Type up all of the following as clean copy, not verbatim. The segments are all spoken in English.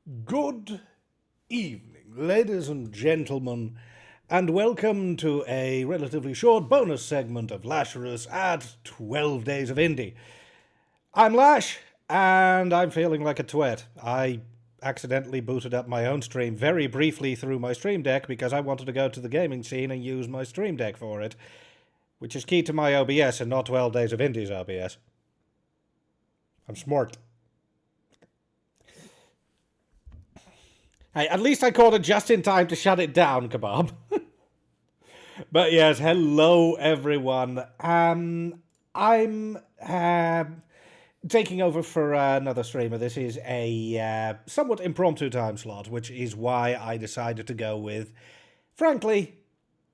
Good evening, ladies and gentlemen, and welcome to a relatively short bonus segment of Lasharus at 12 Days of Indie. I'm Lash, and I'm feeling like a twat. I accidentally booted up my own stream very briefly through my Stream Deck because I wanted to go to the gaming scene and use my Stream Deck for it, which is key to my OBS and not 12 Days of Indie's OBS. I'm smart. Hey, at least I caught it just in time to shut it down, Kebab. But yes, hello everyone. I'm taking over for another streamer. This is a somewhat impromptu time slot, which is why I decided to go with, frankly,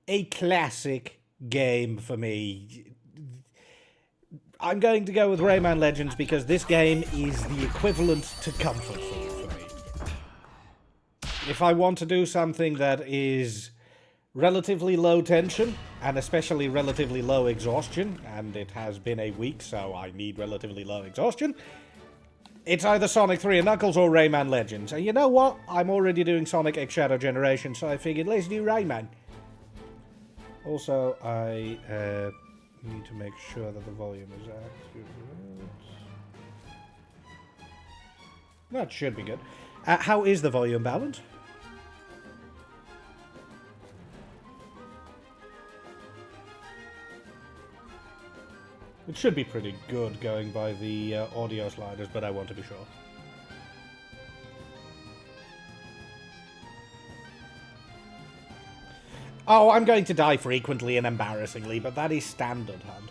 a classic game for me. I'm going to go with Rayman Legends because this game is the equivalent to comfort food for me. If I want to do something that is relatively low tension, and especially relatively low exhaustion, and it has been a week, so I need relatively low exhaustion, it's either Sonic 3 and Knuckles or Rayman Legends. And you know what? I'm already doing Sonic X Shadow Generation, so I figured let's do Rayman. Also, I need to make sure that the volume is accurate. That should be good. How is the volume balance? It should be pretty good going by the audio sliders, but I want to be sure. Oh, I'm going to die frequently and embarrassingly, but that is standard, hun.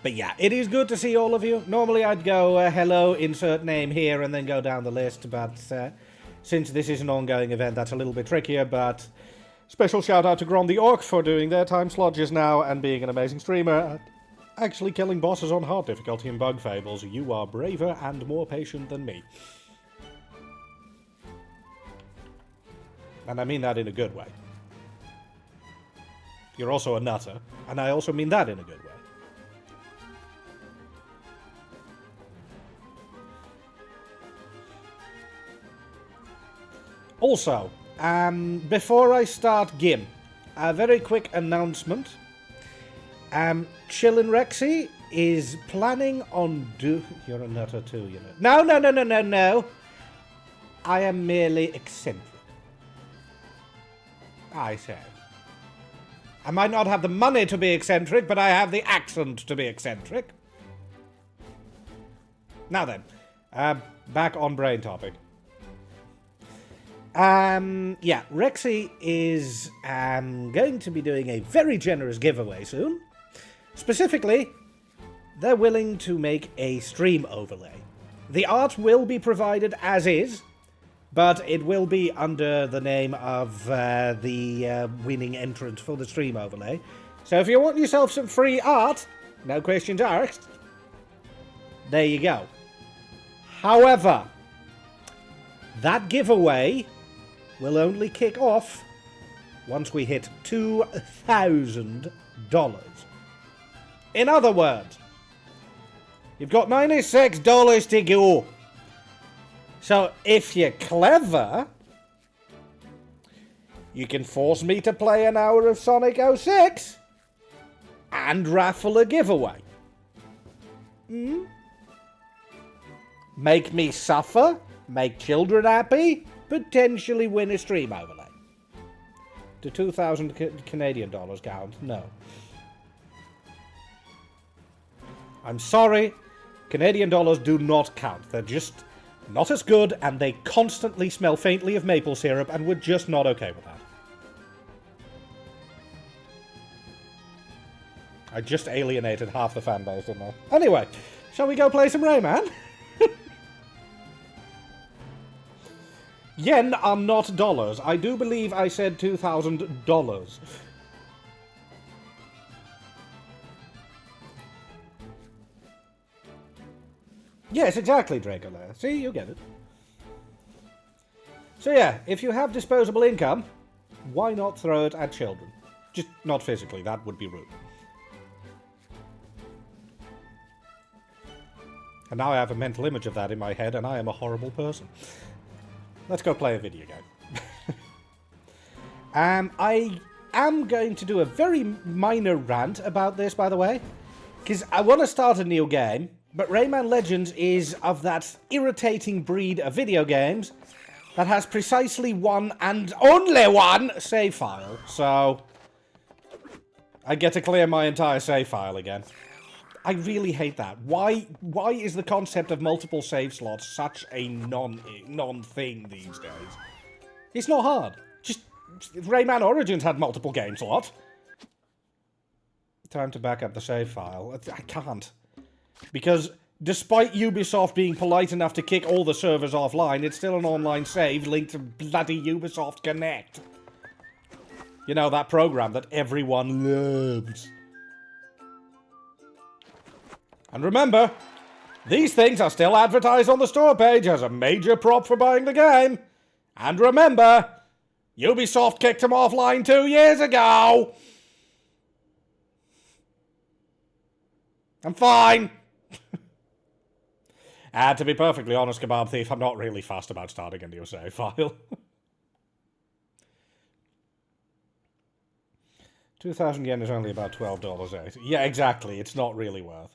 But yeah, it is good to see all of you. Normally I'd go, hello, insert name here, and then go down the list, but since this is an ongoing event, that's a little bit trickier, but special shout out to Grom the Orc for doing their time slot just now and being an amazing streamer. Actually killing bosses on hard difficulty in Bug Fables. You are braver and more patient than me. And I mean that in a good way. You're also a nutter, and I also mean that in a good way. Also, before I start GIM, a very quick announcement. Chillin' Rexy is planning on You're a nutter too, you know. No. I am merely eccentric. I say. I might not have the money to be eccentric, but I have the accent to be eccentric. Now then, back on brain topic. Yeah, Rexy is going to be doing a very generous giveaway soon. Specifically, they're willing to make a stream overlay. The art will be provided as is, but it will be under the name of the winning entrant for the stream overlay. So if you want yourself some free art, no questions asked, there you go. However, that giveaway will only kick off once we hit $2,000. In other words, you've got $96 to go. So if you're clever, you can force me to play an hour of Sonic 06 and raffle a giveaway. Make me suffer, make children happy, potentially win a stream overlay. Do 2,000 Canadian dollars count? No. I'm sorry, Canadian dollars do not count. They're just not as good, and they constantly smell faintly of maple syrup, and we're just not okay with that. I just alienated half the fan base, didn't I? Anyway, shall we go play some Rayman? Yen are not dollars. I do believe I said $2,000. Yes, exactly, Dracolair. See, you get it. So yeah, if you have disposable income, why not throw it at children? Just not physically, that would be rude. And now I have a mental image of that in my head, and I am a horrible person. Let's go play a video game. I am going to do a very minor rant about this, by the way. Because I want to start a new game, but Rayman Legends is of that irritating breed of video games that has precisely one and only one save file. So I get to clear my entire save file again. I really hate that. Why is the concept of multiple save slots such a non-thing these days? It's not hard. Just Rayman Origins had multiple game slots. Time to back up the save file. I can't. Because despite Ubisoft being polite enough to kick all the servers offline, it's still an online save linked to bloody Ubisoft Connect. You know, that program that everyone loves. And remember, these things are still advertised on the store page as a major prop for buying the game. And remember, Ubisoft kicked them offline 2 years ago. I'm fine. And to be perfectly honest, Kebab Thief, I'm not really fussed about starting a new save file. 2,000 yen is only about $12.80. Yeah, exactly. It's not really worth.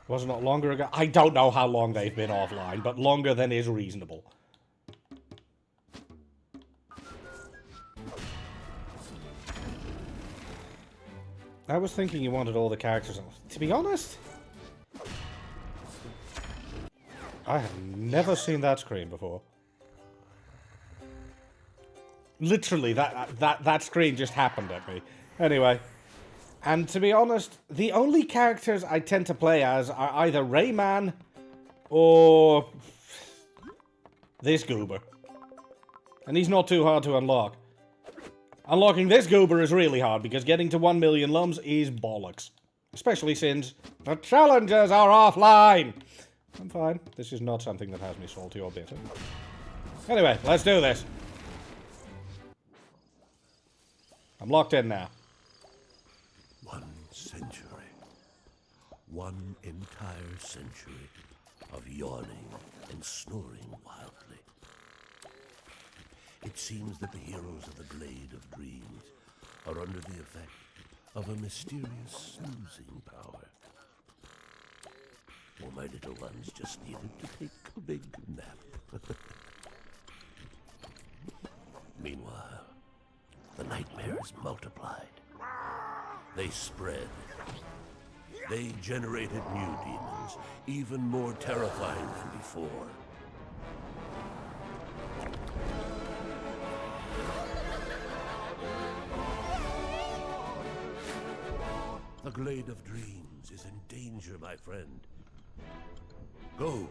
Was it not longer ago? I don't know how long they've been offline, but longer than is reasonable. I was thinking you wanted all the characters. To be honest, I have never seen that screen before. Literally, that screen just happened at me. Anyway, and to be honest, the only characters I tend to play as are either Rayman or this goober. And he's not too hard to unlock. Unlocking this goober is really hard because getting to 1 million lums is bollocks. Especially since the challenges are offline. I'm fine. This is not something that has me salty or bitter. Anyway, let's do this. I'm locked in now. 1 century. 1 entire century of yawning and snoring wildly. It seems that the heroes of the Glade of Dreams are under the effect of a mysterious snoozing power. Or my little ones just needed to take a big nap. Meanwhile, the nightmares multiplied. They spread. They generated new demons, even more terrifying than before. The Glade of Dreams is in danger, my friend. Go.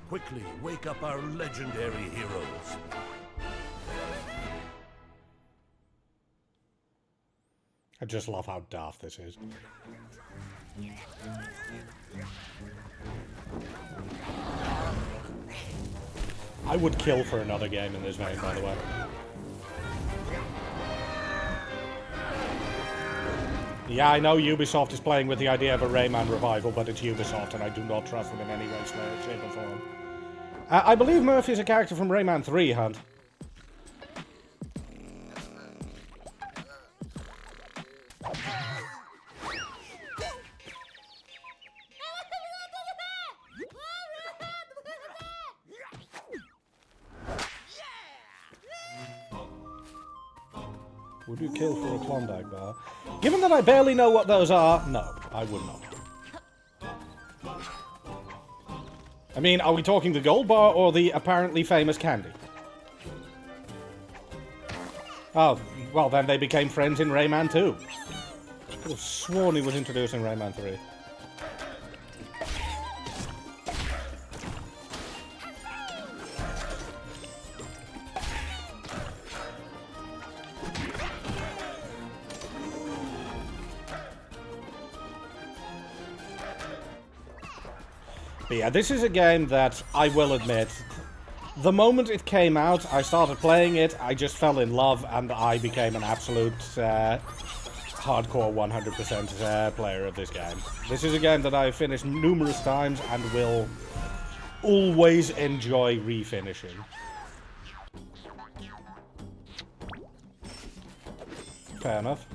Quickly wake up our legendary heroes. I just love how daft this is. I would kill for another game in this vein, by the way. Yeah, I know Ubisoft is playing with the idea of a Rayman revival, but it's Ubisoft, and I do not trust them in any way, shape, or form. I believe Murphy is a character from Rayman 3, Hunt. Would you kill for a Klondike bar? Given that I barely know what those are, no, I would not. I mean, are we talking the gold bar or the apparently famous candy? Oh, well then they became friends in Rayman 2. I could have sworn he was introduced in Rayman 3. But yeah, this is a game that, I will admit, the moment it came out, I started playing it, I just fell in love, and I became an absolute hardcore 100% player of this game. This is a game that I've finished numerous times and will always enjoy refinishing. Fair enough.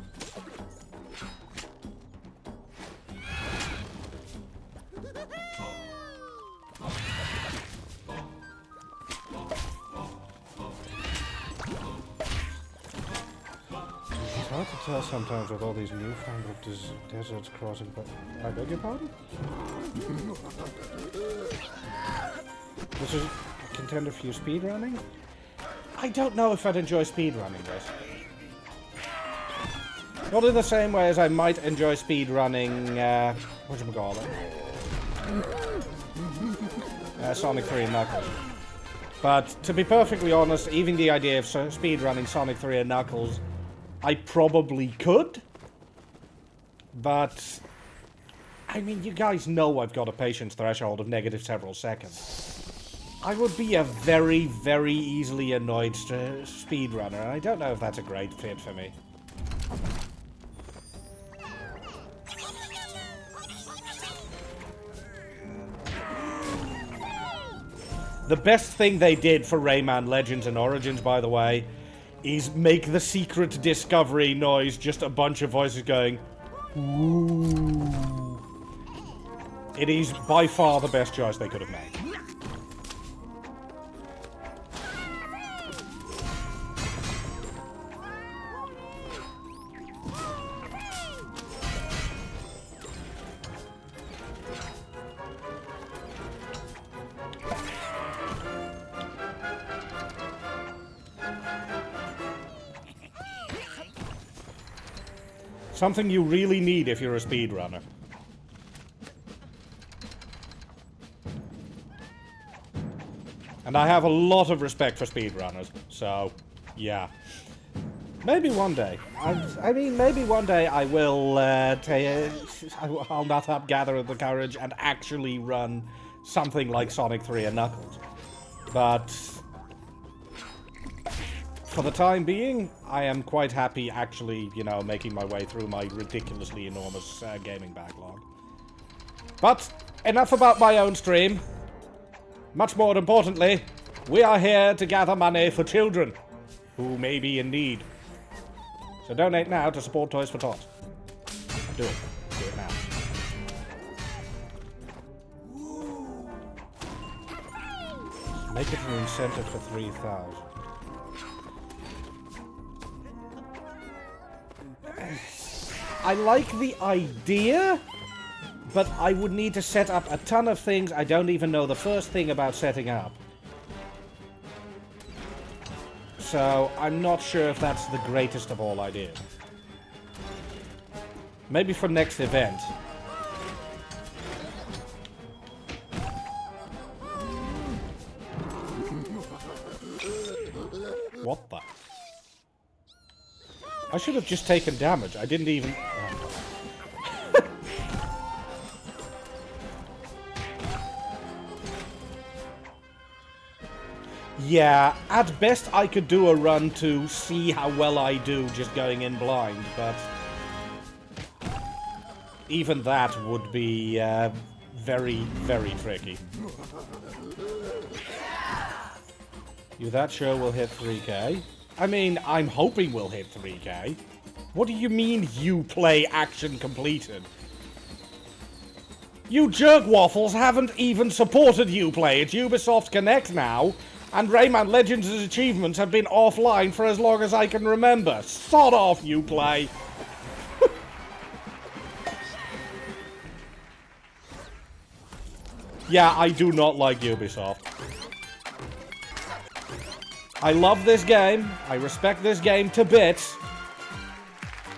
It's hard to tell sometimes with all these newfangled deserts crossing, but I beg your pardon? This is a contender for you speedrunning? I don't know if I'd enjoy speedrunning this. Not in the same way as I might enjoy speedrunning, whatchamacallit? Sonic 3 and Knuckles. But, to be perfectly honest, even the idea of speedrunning Sonic 3 and Knuckles, I probably could. But, I mean, you guys know I've got a patience threshold of negative several seconds. I would be a very, very easily annoyed speedrunner, and I don't know if that's a great fit for me. The best thing they did for Rayman Legends and Origins, by the way, is make the secret discovery noise just a bunch of voices going, ooh. It is by far the best choice they could have made. Something you really need if you're a speedrunner. And I have a lot of respect for speedrunners, so, yeah. Maybe one day. I mean, maybe one day I will, I'll not gather the courage and actually run something like Sonic 3 and Knuckles. But for the time being, I am quite happy actually, you know, making my way through my ridiculously enormous gaming backlog. But enough about my own stream. Much more importantly, we are here to gather money for children who may be in need. So donate now to support Toys for Tots. Do it. Do it now. Make it an incentive for 3,000. I like the idea, but I would need to set up a ton of things I don't even know the first thing about setting up. So, I'm not sure if that's the greatest of all ideas. Maybe for next event. What the? I should have just taken damage. I didn't even... Yeah, at best I could do a run to see how well I do just going in blind, but... even that would be very, very tricky. You that sure will hit 3k? I mean, I'm hoping we'll hit 3k. What do you mean, you play action completed? You jerk waffles haven't even supported Uplay. It's Ubisoft Connect now, and Rayman Legends' achievements have been offline for as long as I can remember. Sod off, Uplay. Yeah, I do not like Ubisoft. I love this game, I respect this game to bits,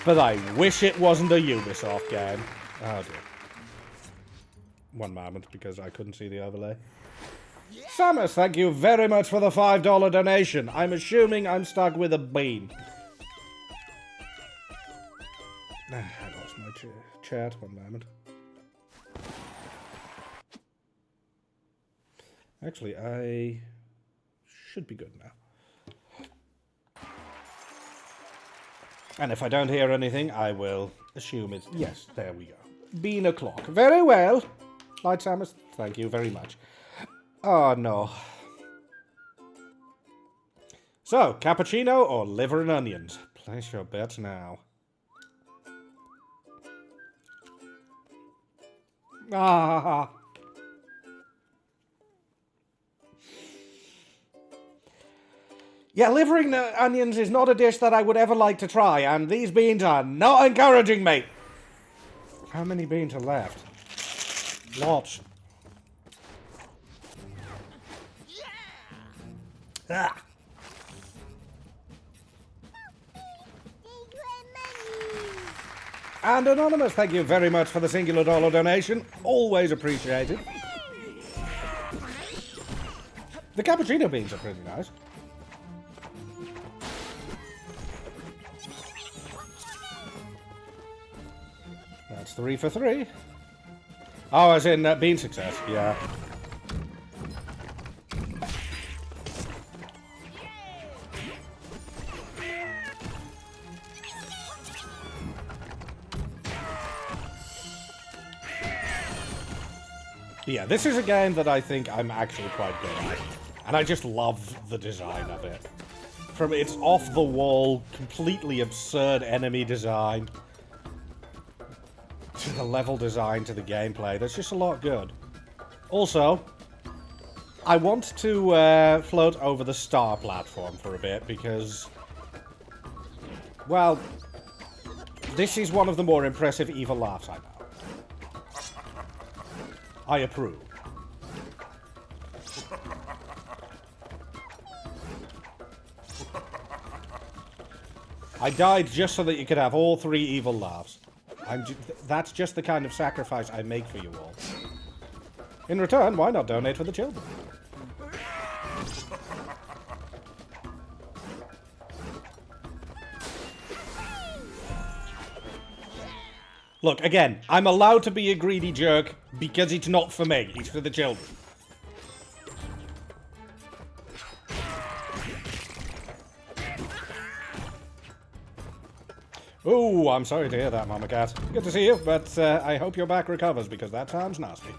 but I wish it wasn't a Ubisoft game. Oh dear. One moment, because I couldn't see the overlay. Samus, thank you very much for the $5 donation. I'm assuming I'm stuck with a bean. I lost my chat, one moment. Actually, I should be good now. And if I don't hear anything, I will assume it's... Yes, there we go. Bean o'clock. Very well. Light Samus, thank you very much. Oh, no. So, cappuccino or liver and onions? Place your bet now. Ah. Yeah, liver and onions is not a dish that I would ever like to try, and these beans are not encouraging me. How many beans are left? Lots. Ah. And Anonymous, thank you very much for the singular dollar donation. Always appreciated. The cappuccino beans are pretty nice. That's 3 for 3. Oh, as in bean success, yeah. Yeah, this is a game that I think I'm actually quite good at. And I just love the design of it. From its off-the-wall, completely absurd enemy design, to the level design, to the gameplay, there's just a lot good. Also, I want to float over the star platform for a bit, because, well, this is one of the more impressive evil laughs I know. I approve. I died just so that you could have all 3 evil laughs. That's just the kind of sacrifice I make for you all. In return, why not donate for the children? Look, again, I'm allowed to be a greedy jerk because it's not for me, it's for the children. Oh, I'm sorry to hear that, Mama Cat. Good to see you, but I hope your back recovers because that sounds nasty.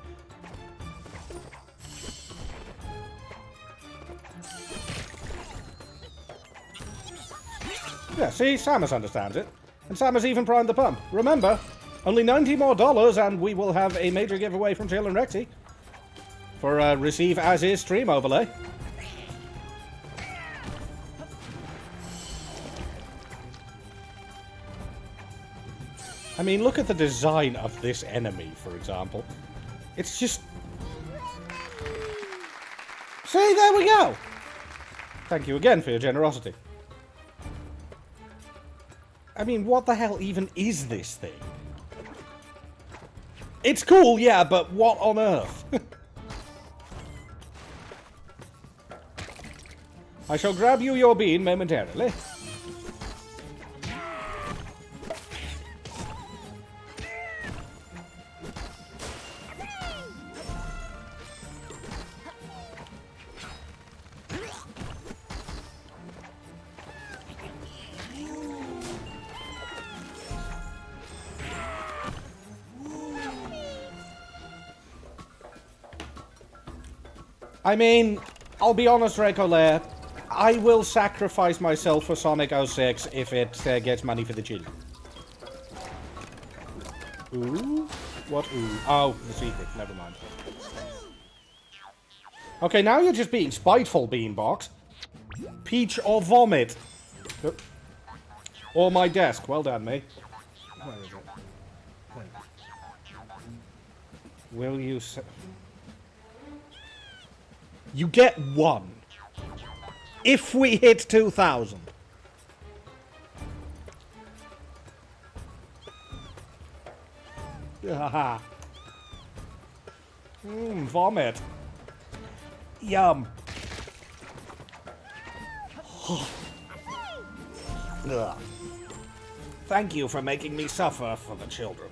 Yeah, see, Samus understands it. And Samus even primed the pump. Remember, only $90 more and we will have a major giveaway from Jill and Rexy for receive as is stream overlay. I mean, look at the design of this enemy, for example. It's just... See, there we go! Thank you again for your generosity. I mean, what the hell even is this thing? It's cool, yeah, but what on earth? I shall grab you your bean momentarily. I mean, I'll be honest, Recolair, I will sacrifice myself for Sonic 06 if it gets money for the children. Ooh? What ooh? Oh, the secret. Never mind. Okay, now you're just being spiteful, Beanbox. Peach or vomit. Or my desk. Well done, me. Where is it? Wait. Will you... You get 1. If we hit 2,000. Haha. Vomit. Yum. Ugh. Thank you for making me suffer for the children.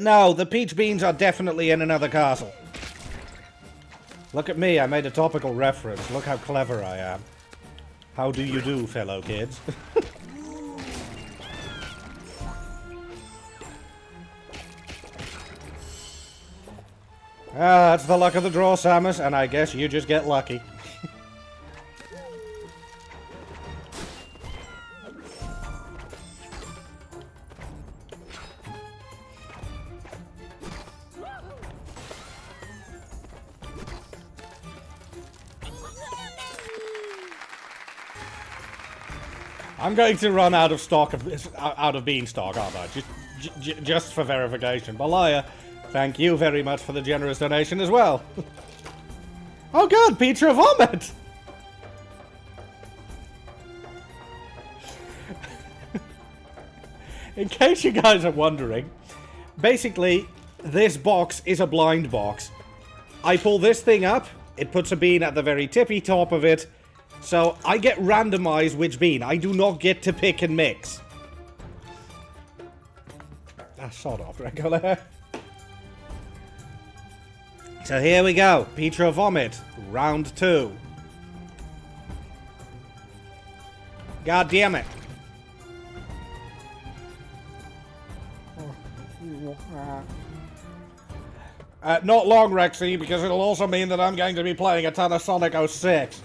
No, the peach beans are definitely in another castle. Look at me, I made a topical reference. Look how clever I am. How do you do, fellow kids? Ah, that's the luck of the draw, Samus, and I guess you just get lucky. I'm going to run out of stock out of beanstalk, aren't I? Just for verification. Balaya, thank you very much for the generous donation as well. Oh good, Petra Vomit! In case you guys are wondering, basically, this box is a blind box. I pull this thing up, it puts a bean at the very tippy top of it, so I get randomized which bean. I do not get to pick and mix. Ah, sod off, Regular. So here we go. Petra Vomit. Round 2. God damn it. Not long, Rexy, because it'll also mean that I'm going to be playing a ton of Sonic 06.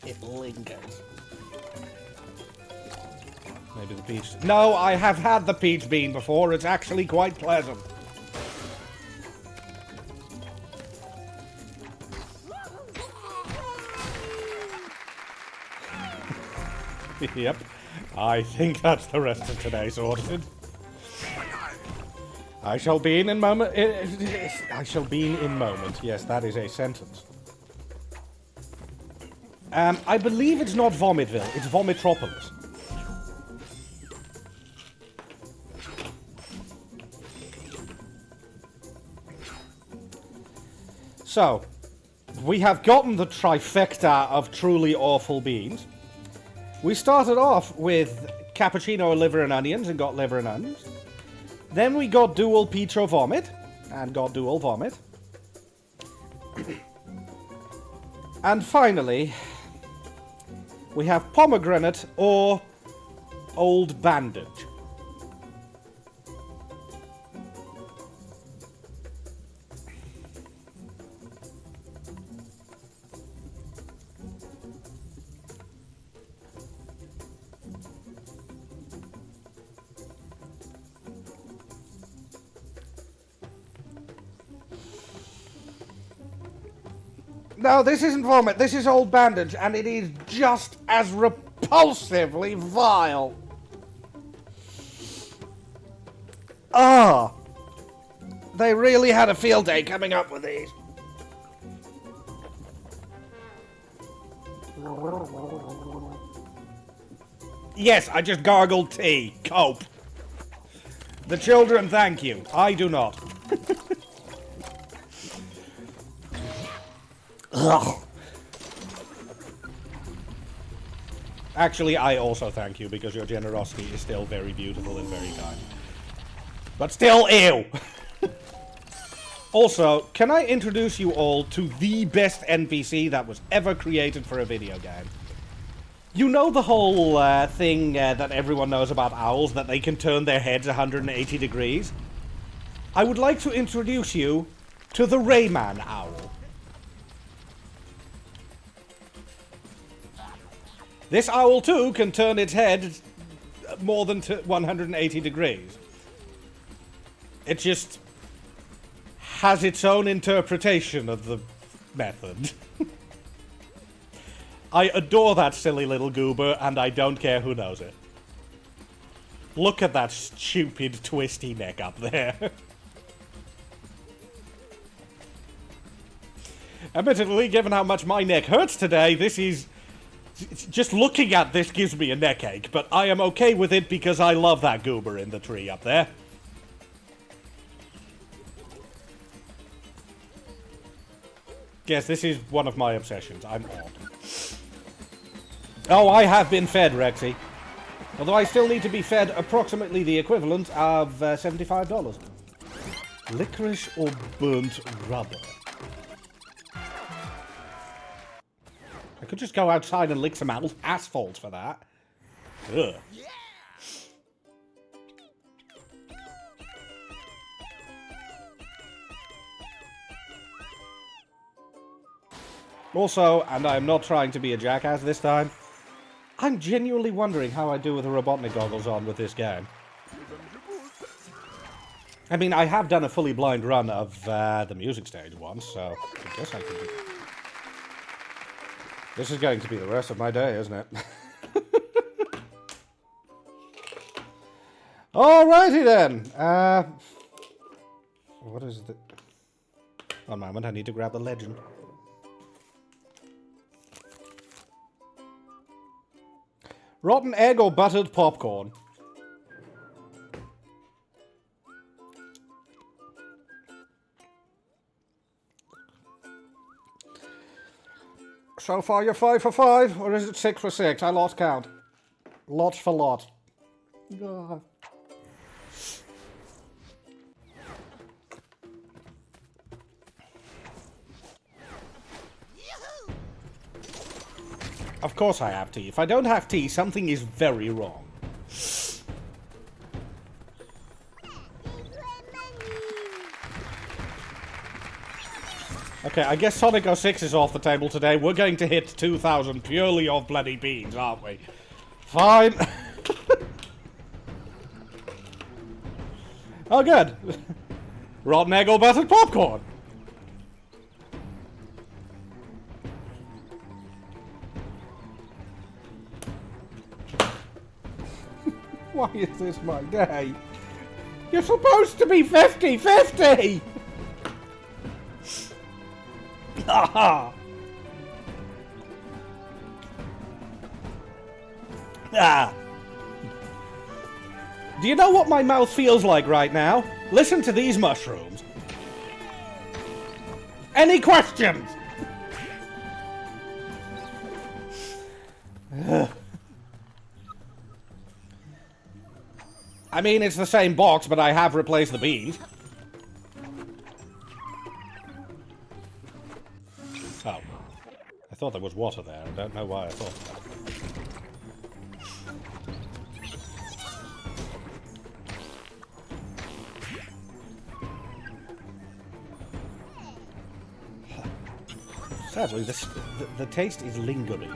It lingers. Maybe the peach... No, I have had the peach bean before. It's actually quite pleasant. Yep. I think that's the rest of today sorted. I shall be in moment. I shall be in moment. Yes, that is a sentence. I believe it's not Vomitville, it's Vomitropolis. So, we have gotten the trifecta of truly awful beans. We started off with cappuccino, liver and onions, and got liver and onions. Then we got dual Petra Vomit, and got dual vomit. And finally, we have pomegranate or old bandage. No, this isn't vomit, this is old bandage, and it is just as repulsively vile. Ah! They really had a field day coming up with these. Yes, I just gargled tea. Cope. The children thank you. I do not. Ugh. Actually, I also thank you because your generosity is still very beautiful and very kind. But still, ew! Also, can I introduce you all to the best NPC that was ever created for a video game? You know the whole thing that everyone knows about owls, that they can turn their heads 180 degrees? I would like to introduce you to the Rayman owl. This owl, too, can turn its head more than 180 degrees. It just has its own interpretation of the method. I adore that silly little goober, and I don't care who knows it. Look at that stupid, twisty neck up there. Admittedly, given how much my neck hurts today, this is... just looking at this gives me a neck ache, but I am okay with it because I love that goober in the tree up there. Yes, this is one of my obsessions. I'm odd. Oh, I have been fed, Rexy. Although I still need to be fed approximately the equivalent of $75. Licorice or burnt rubber? I could just go outside and lick some asphalt for that. Ugh. Also, and I'm not trying to be a jackass this time, I'm genuinely wondering how I do with the Robotnik goggles on with this game. I mean, I have done a fully blind run of the music stage once, so I guess I can do... This is going to be the rest of my day, isn't it? Alrighty then. What is it? One moment, I need to grab the legend. Rotten egg or buttered popcorn? So far you're 5 for 5, or is it 6 for 6? I lost count. Lot for lot. Ugh. Of course I have tea. If I don't have tea, something is very wrong. Okay, I guess Sonic 06 is off the table today. We're going to hit 2,000 purely off bloody beans, aren't we? Fine. Oh, good. Rotten egg or buttered popcorn? Why is this my day? You're supposed to be 50-50! Ah! Ah! Do you know what my mouth feels like right now? Listen to these mushrooms. Any questions? I mean, it's the same box, but I have replaced the beans. Oh. I thought there was water there. I don't know why I thought that. Sadly, the taste is lingering.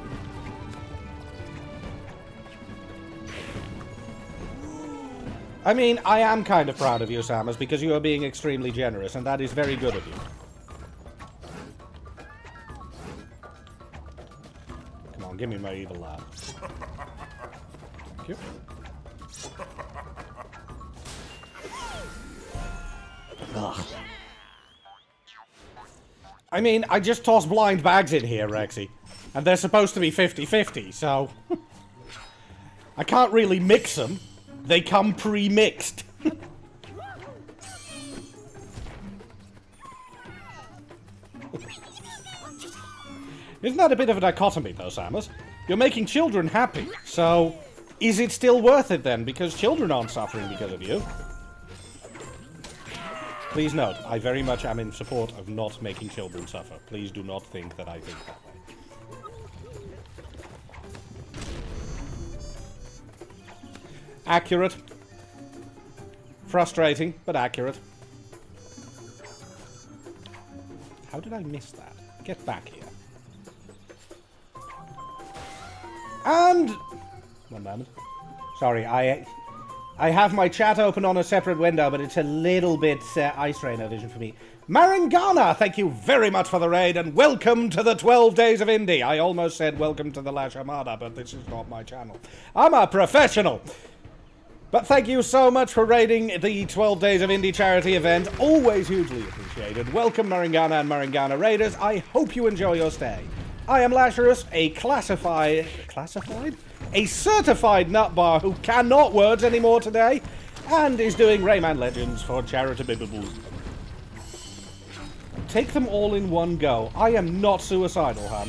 I mean, I am kind of proud of you, Samus, because you are being extremely generous, and that is very good of you. Come on, give me my evil laugh. Thank you. Ugh. I mean, I just tossed blind bags in here, Rexy. And they're supposed to be 50-50, so... I can't really mix them. They come pre-mixed. Isn't that a bit of a dichotomy, though, Samus? You're making children happy, so... Is it still worth it, then? Because children aren't suffering because of you. Please note, I very much am in support of not making children suffer. Please do not think that I think that way. Accurate. Frustrating, but accurate. How did I miss that? Get back here. And... One moment. Sorry, I have my chat open on a separate window, but it's a little bit Ice Rainer vision for me. Marangana, thank you very much for the raid, and welcome to the 12 Days of Indie. I almost said welcome to the Lash Armada, but this is not my channel. I'm a professional. But thank you so much for raiding the 12 Days of Indie charity event. Always hugely appreciated. Welcome, Marangana and Marangana raiders. I hope you enjoy your stay. I am Lasharus, a classified? A certified nutbar who cannot words anymore today, and is doing Rayman Legends for charity. Take them all in one go. I am not suicidal, Han.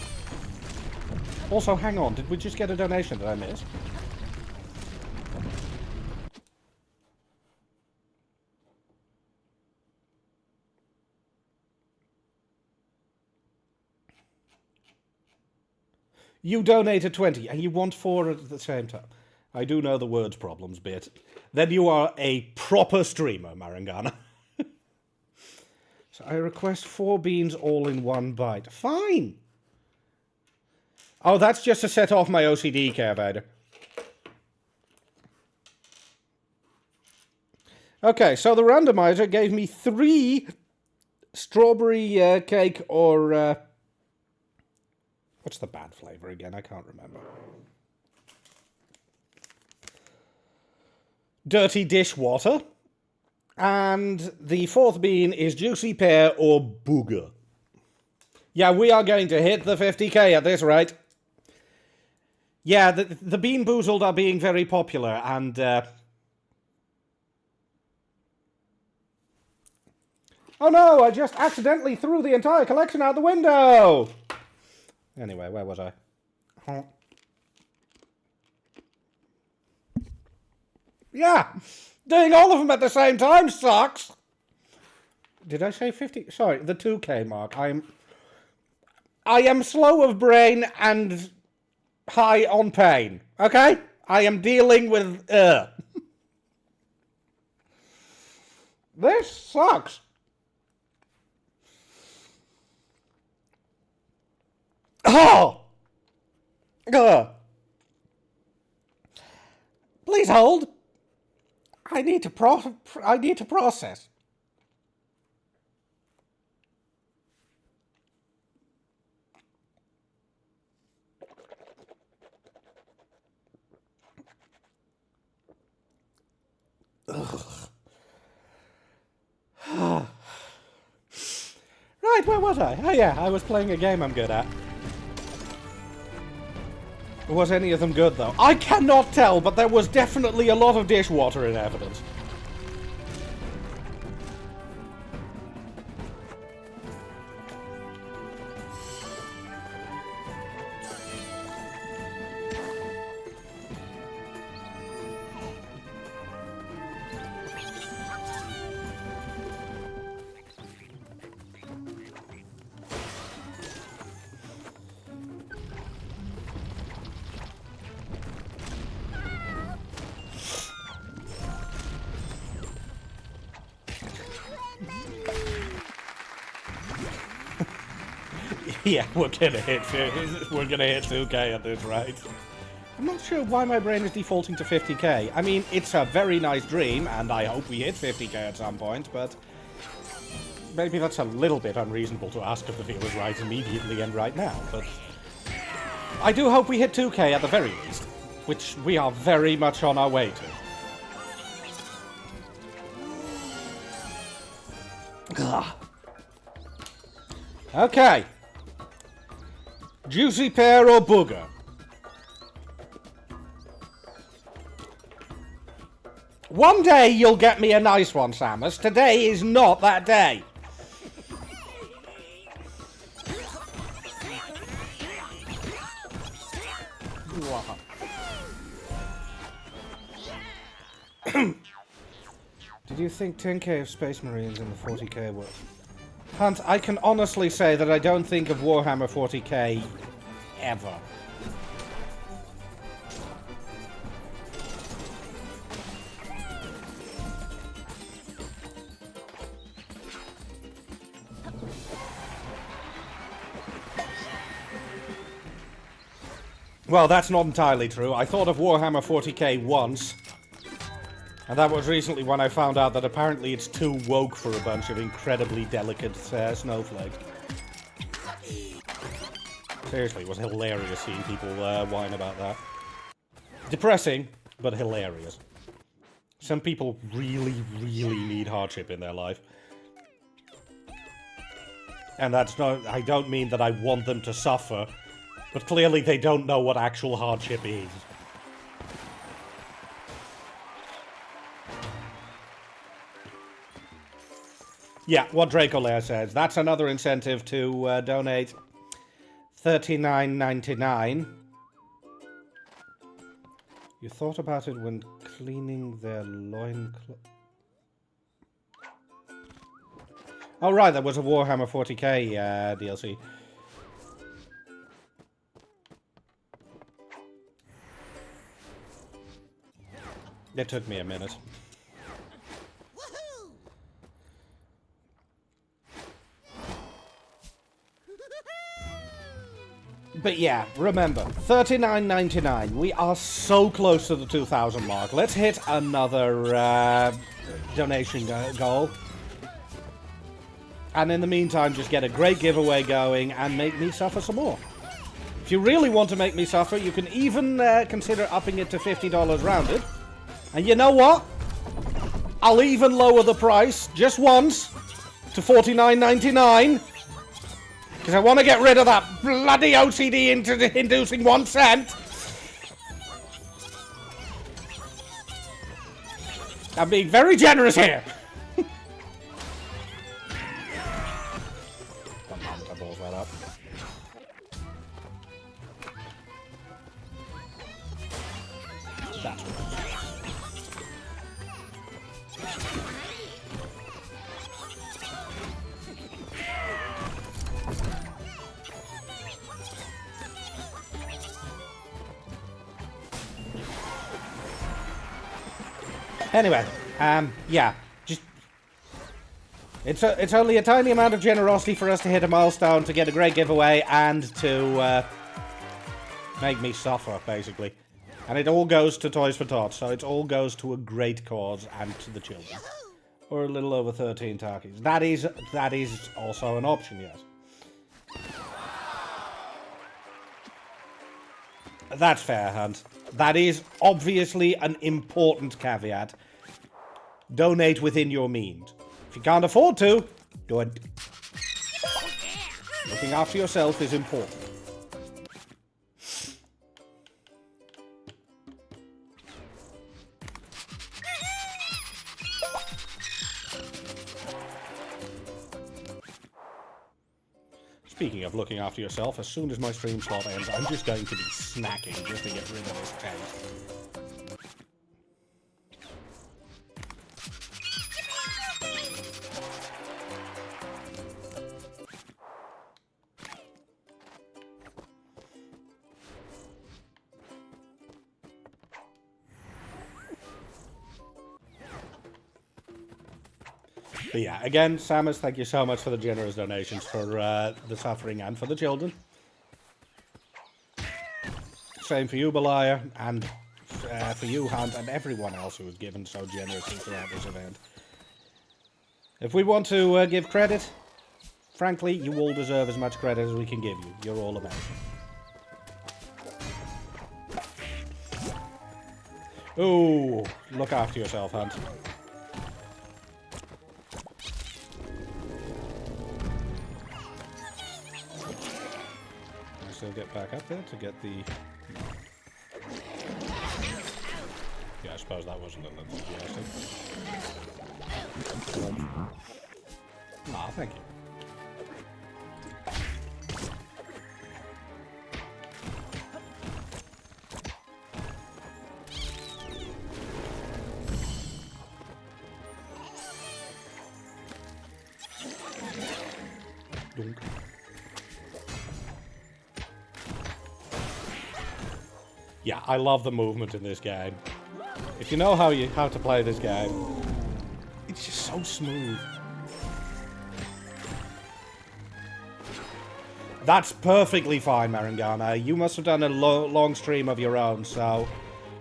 Also, hang on, did we just get a donation that I missed? You donated 20 and you want 4 at the same time. I do know the words problems bit. Then you are a proper streamer, Marangana. So I request 4 beans all in one bite. Fine. Oh, that's just to set off my OCD, Caravader. Okay, so the randomizer gave me 3 strawberry cake or... what's the bad flavor again? I can't remember. Dirty dishwater. And the 4th bean is juicy pear or booger. Yeah, we are going to hit the 50k at this rate. Yeah, the Bean Boozled are being very popular, and... Oh no, I just accidentally threw the entire collection out the window! Anyway, where was I? Yeah! Doing all of them at the same time sucks! Did I say 50? Sorry, the 2k mark. I am slow of brain and high on pain. Okay? I am dealing with... This sucks. Oh! Please hold. I need to process. Right, where was I? Oh yeah, I was playing a game I'm good at. Was any of them good, though? I cannot tell, but there was definitely a lot of dishwater in evidence. Yeah, we're gonna hit 2k at this rate. I'm not sure why my brain is defaulting to 50k. I mean, it's a very nice dream, and I hope we hit 50k at some point, but... maybe that's a little bit unreasonable to ask if the deal is right immediately and right now, but... I do hope we hit 2k at the very least, which we are very much on our way to. Ugh. Okay. Juicy pear or booger? One day you'll get me a nice one, Samus. Today is not that day. Did you think 10k of Space Marines in the 40k were... Hunt, I can honestly say that I don't think of Warhammer 40k ever. Well, that's not entirely true. I thought of Warhammer 40k once. And that was recently when I found out that apparently it's too woke for a bunch of incredibly delicate snowflakes. Seriously, it was hilarious seeing people whine about that. Depressing, but hilarious. Some people really, really need hardship in their life. And that's not... I don't mean that I want them to suffer, but clearly they don't know what actual hardship is. Yeah, what Dracolair says. That's another incentive to donate $39.99 You thought about it when cleaning their loincloth. Oh, right, that was a Warhammer 40k DLC. It took me a minute. But yeah, remember, $39.99. We are so close to the 2,000 mark. Let's hit another donation goal. And in the meantime, just get a great giveaway going and make me suffer some more. If you really want to make me suffer, you can even consider upping it to $50 rounded. And you know what? I'll even lower the price, just once, to $49.99. Because I want to get rid of that bloody OCD inducing 1 cent. I'm being very generous here. Come on, I balls that up. That's right. Anyway, yeah, just it's only a tiny amount of generosity for us to hit a milestone, to get a great giveaway, and to make me suffer, basically. And it all goes to Toys for Tots, so it all goes to a great cause and to the children, or a little over 13 turkeys. That is also an option, yes. That's fair, Hunt. That is obviously an important caveat. Donate within your means. If you can't afford to, don't. Looking after yourself is important. Speaking of looking after yourself, as soon as my stream slot ends, I'm just going to be snacking just to get rid of this taste. But yeah, again, Samus, thank you so much for the generous donations for the suffering and for the children. Same for you, Belaya, and for you, Hunt, and everyone else who has given so generously throughout this event. If we want to give credit, frankly, you all deserve as much credit as we can give you. You're all amazing. Ooh, look after yourself, Hunt. Get back up there to get the... Yeah, I suppose that wasn't an enthusiastic. Ah, thank you. Dunk. Yeah, I love the movement in this game. If you know how to play this game, it's just so smooth. That's perfectly fine, Marangana. You must have done a long stream of your own, so...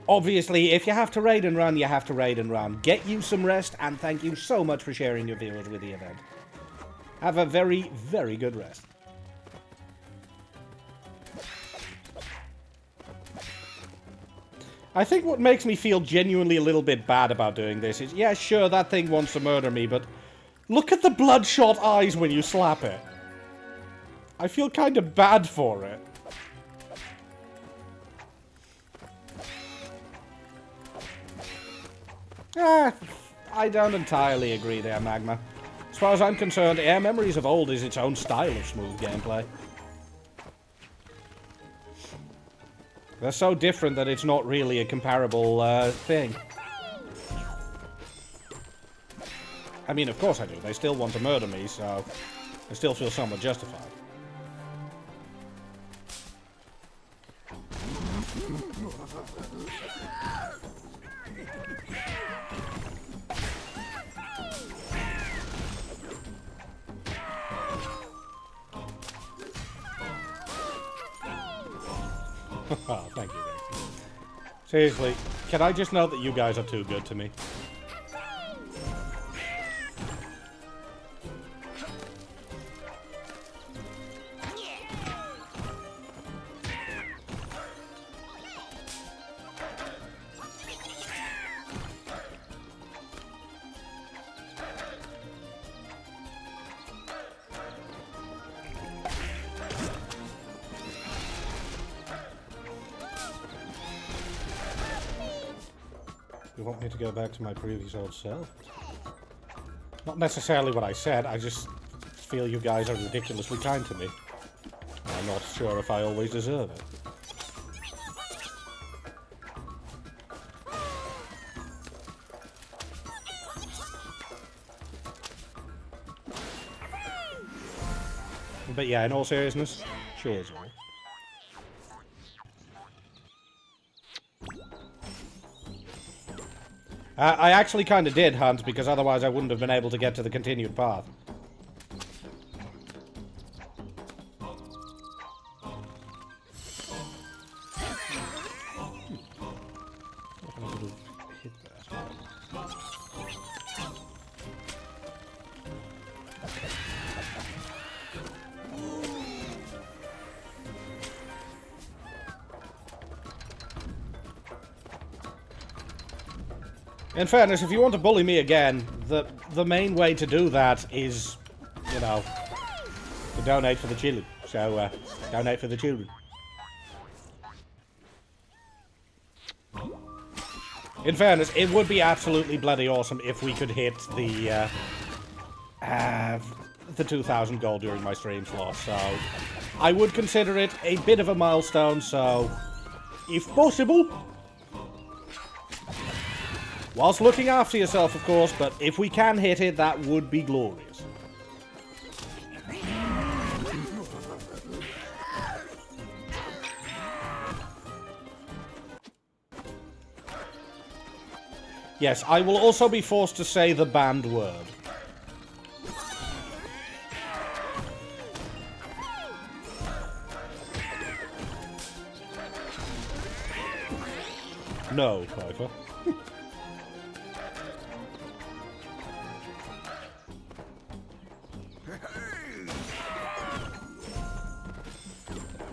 Obviously, if you have to raid and run, you have to raid and run. Get you some rest, and thank you so much for sharing your viewers with the event. Have a very, very good rest. I think what makes me feel genuinely a little bit bad about doing this is, yeah, sure, that thing wants to murder me, but look at the bloodshot eyes when you slap it. I feel kind of bad for it. I don't entirely agree there, Magma. As far as I'm concerned, Air Memories of Old is its own style of smooth gameplay. They're so different that it's not really a comparable thing. I mean, of course I do. They still want to murder me, so I still feel somewhat justified. Oh, thank you, Rexy. Seriously, can I just note that you guys are too good to me? You want me to go back to my previous old self? Not necessarily what I said, I just feel you guys are ridiculously kind to me. I'm not sure if I always deserve it. But yeah, in all seriousness, cheers all. I actually kind of did hunt, because otherwise I wouldn't have been able to get to the continued path. In fairness, if you want to bully me again, the main way to do that is, you know, to donate for the children. So, donate for the children. In fairness, it would be absolutely bloody awesome if we could hit the 2,000 gold during my stream slot. So, I would consider it a bit of a milestone, so, if possible... Whilst looking after yourself, of course, but if we can hit it, that would be glorious. Yes, I will also be forced to say the banned word. No, Piper.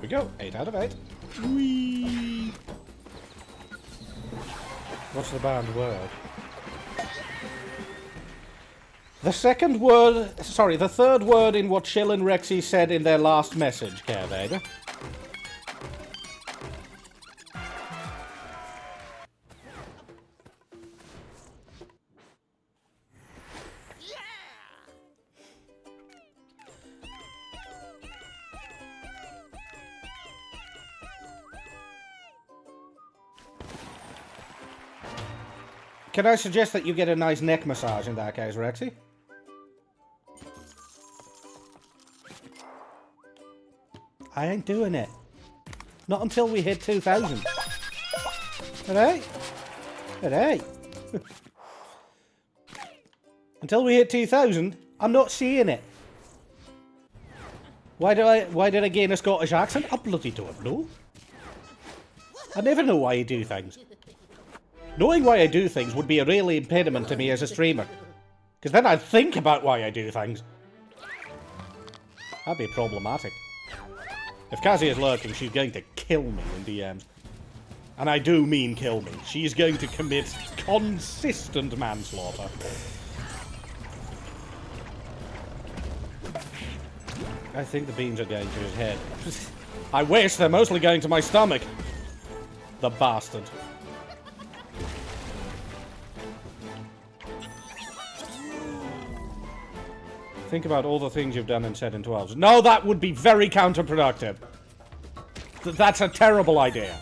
We go. 8 out of 8. Whee! What's the banned word? The second word... Sorry, the third word in what Chill and Rexy said in their last message, Care Vader. Can I suggest that you get a nice neck massage in that case, Rexy? I ain't doing it. Not until we hit 2,000. Alright? Alright. Until we hit 2,000, I'm not seeing it. Why did I gain a Scottish accent? I bloody don't know. I never know why you do things. Knowing why I do things would be a real impediment to me as a streamer. Because then I'd think about why I do things. That'd be problematic. If Cassie is lurking, she's going to kill me in DMs. And I do mean kill me. She's going to commit consistent manslaughter. I think the beans are going to his head. I wish they're mostly going to my stomach. The bastard. Think about all the things you've done and said in 12. No, that would be very counterproductive. That's a terrible idea.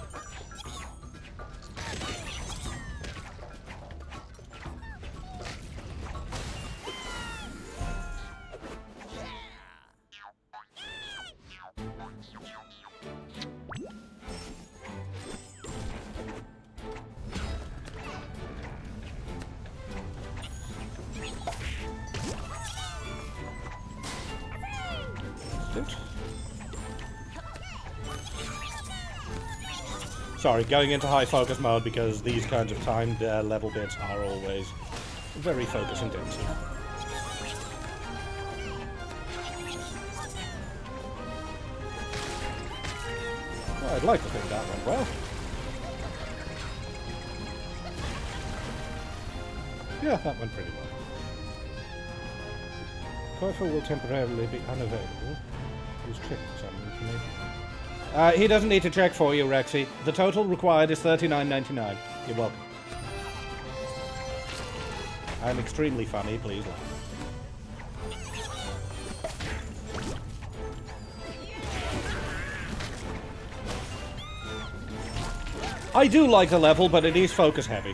Sorry, going into high focus mode because these kinds of timed level bits are always very focus intensive. Well, I'd like to think that went well. Yeah, that went pretty well. Koifer will temporarily be unavailable. He's checking something for me. He doesn't need to check for you, Rexy. The total required is $39.99. You're welcome. I'm extremely funny, please laugh. I do like the level, but it is focus heavy.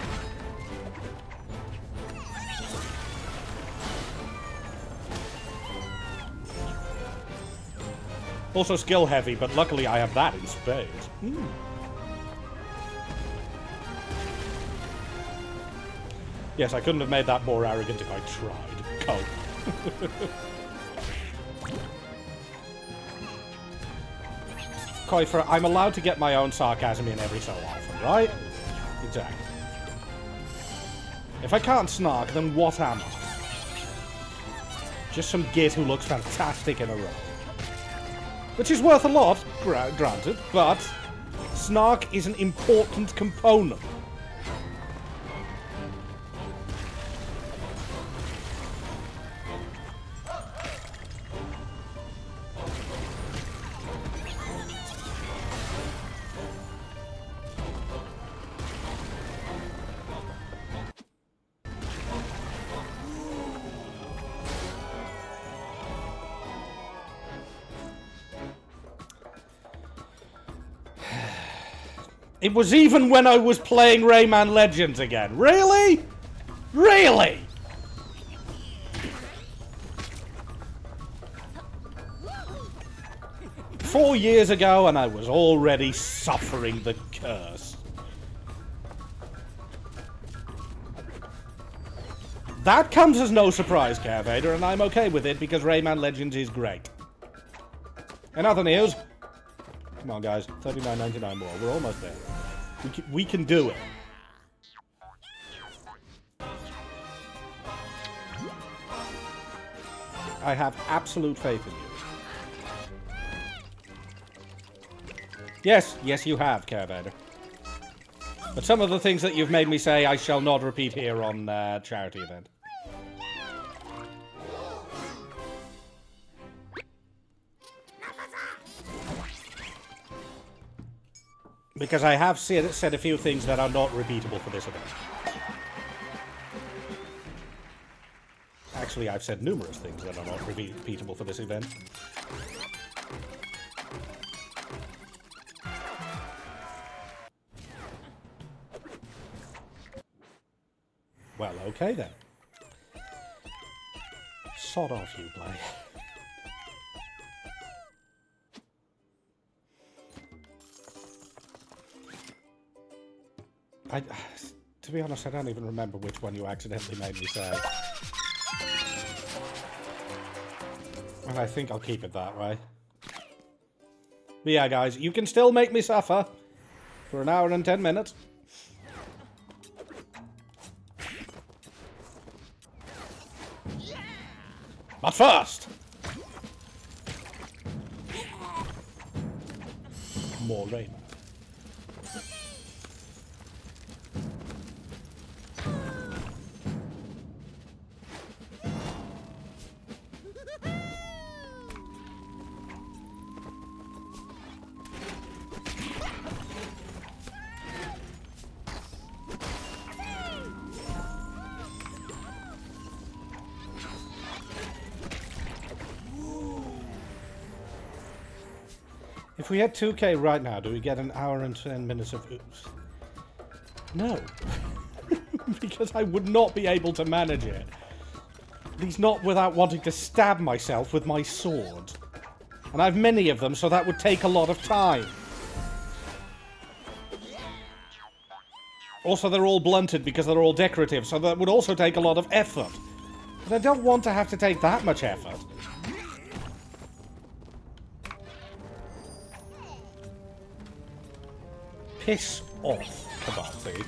Also skill heavy, but luckily I have that in spades. Yes, I couldn't have made that more arrogant if I tried. Cope. Koifer, I'm allowed to get my own sarcasm in every so often, right? Exactly. If I can't snark, then what am I? Just some git who looks fantastic in a row. Which is worth a lot, granted, but snark is an important component. It was even when I was playing Rayman Legends again. Really? Really? Four years ago, and I was already suffering the curse. That comes as no surprise, Carvader, and I'm okay with it because Rayman Legends is great. In other news, come on, guys. $39.99 more. We're almost there. We can do it. I have absolute faith in you. Yes, yes, you have, Carvader. But some of the things that you've made me say, I shall not repeat here on charity event. Because I have said a few things that are not repeatable for this event. Actually, I've said numerous things that are not repeatable for this event. Well, okay then. Sod off, you play. To be honest, I don't even remember which one you accidentally made me say. And I think I'll keep it that way. But yeah, guys, you can still make me suffer for an hour and 10 minutes. But first, more Rayman. If we had 2K right now, do we get an hour and 10 minutes of oops? No. Because I would not be able to manage it. At least not without wanting to stab myself with my sword. And I have many of them, so that would take a lot of time. Also, they're all blunted because they're all decorative, so that would also take a lot of effort. But I don't want to have to take that much effort. Piss off, kebab thief.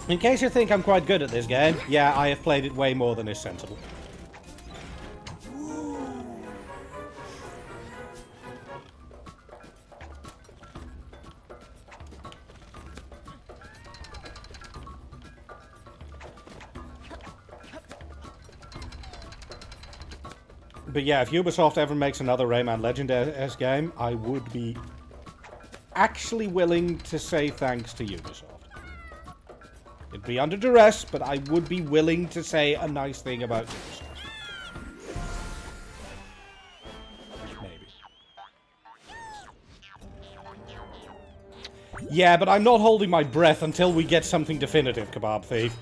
In case you think I'm quite good at this game, yeah, I have played it way more than is sensible. But yeah, if Ubisoft ever makes another Rayman Legends game, I would be actually willing to say thanks to Ubisoft. It'd be under duress, but I would be willing to say a nice thing about Ubisoft. Maybe. Yeah, but I'm not holding my breath until we get something definitive, Kebab Thief.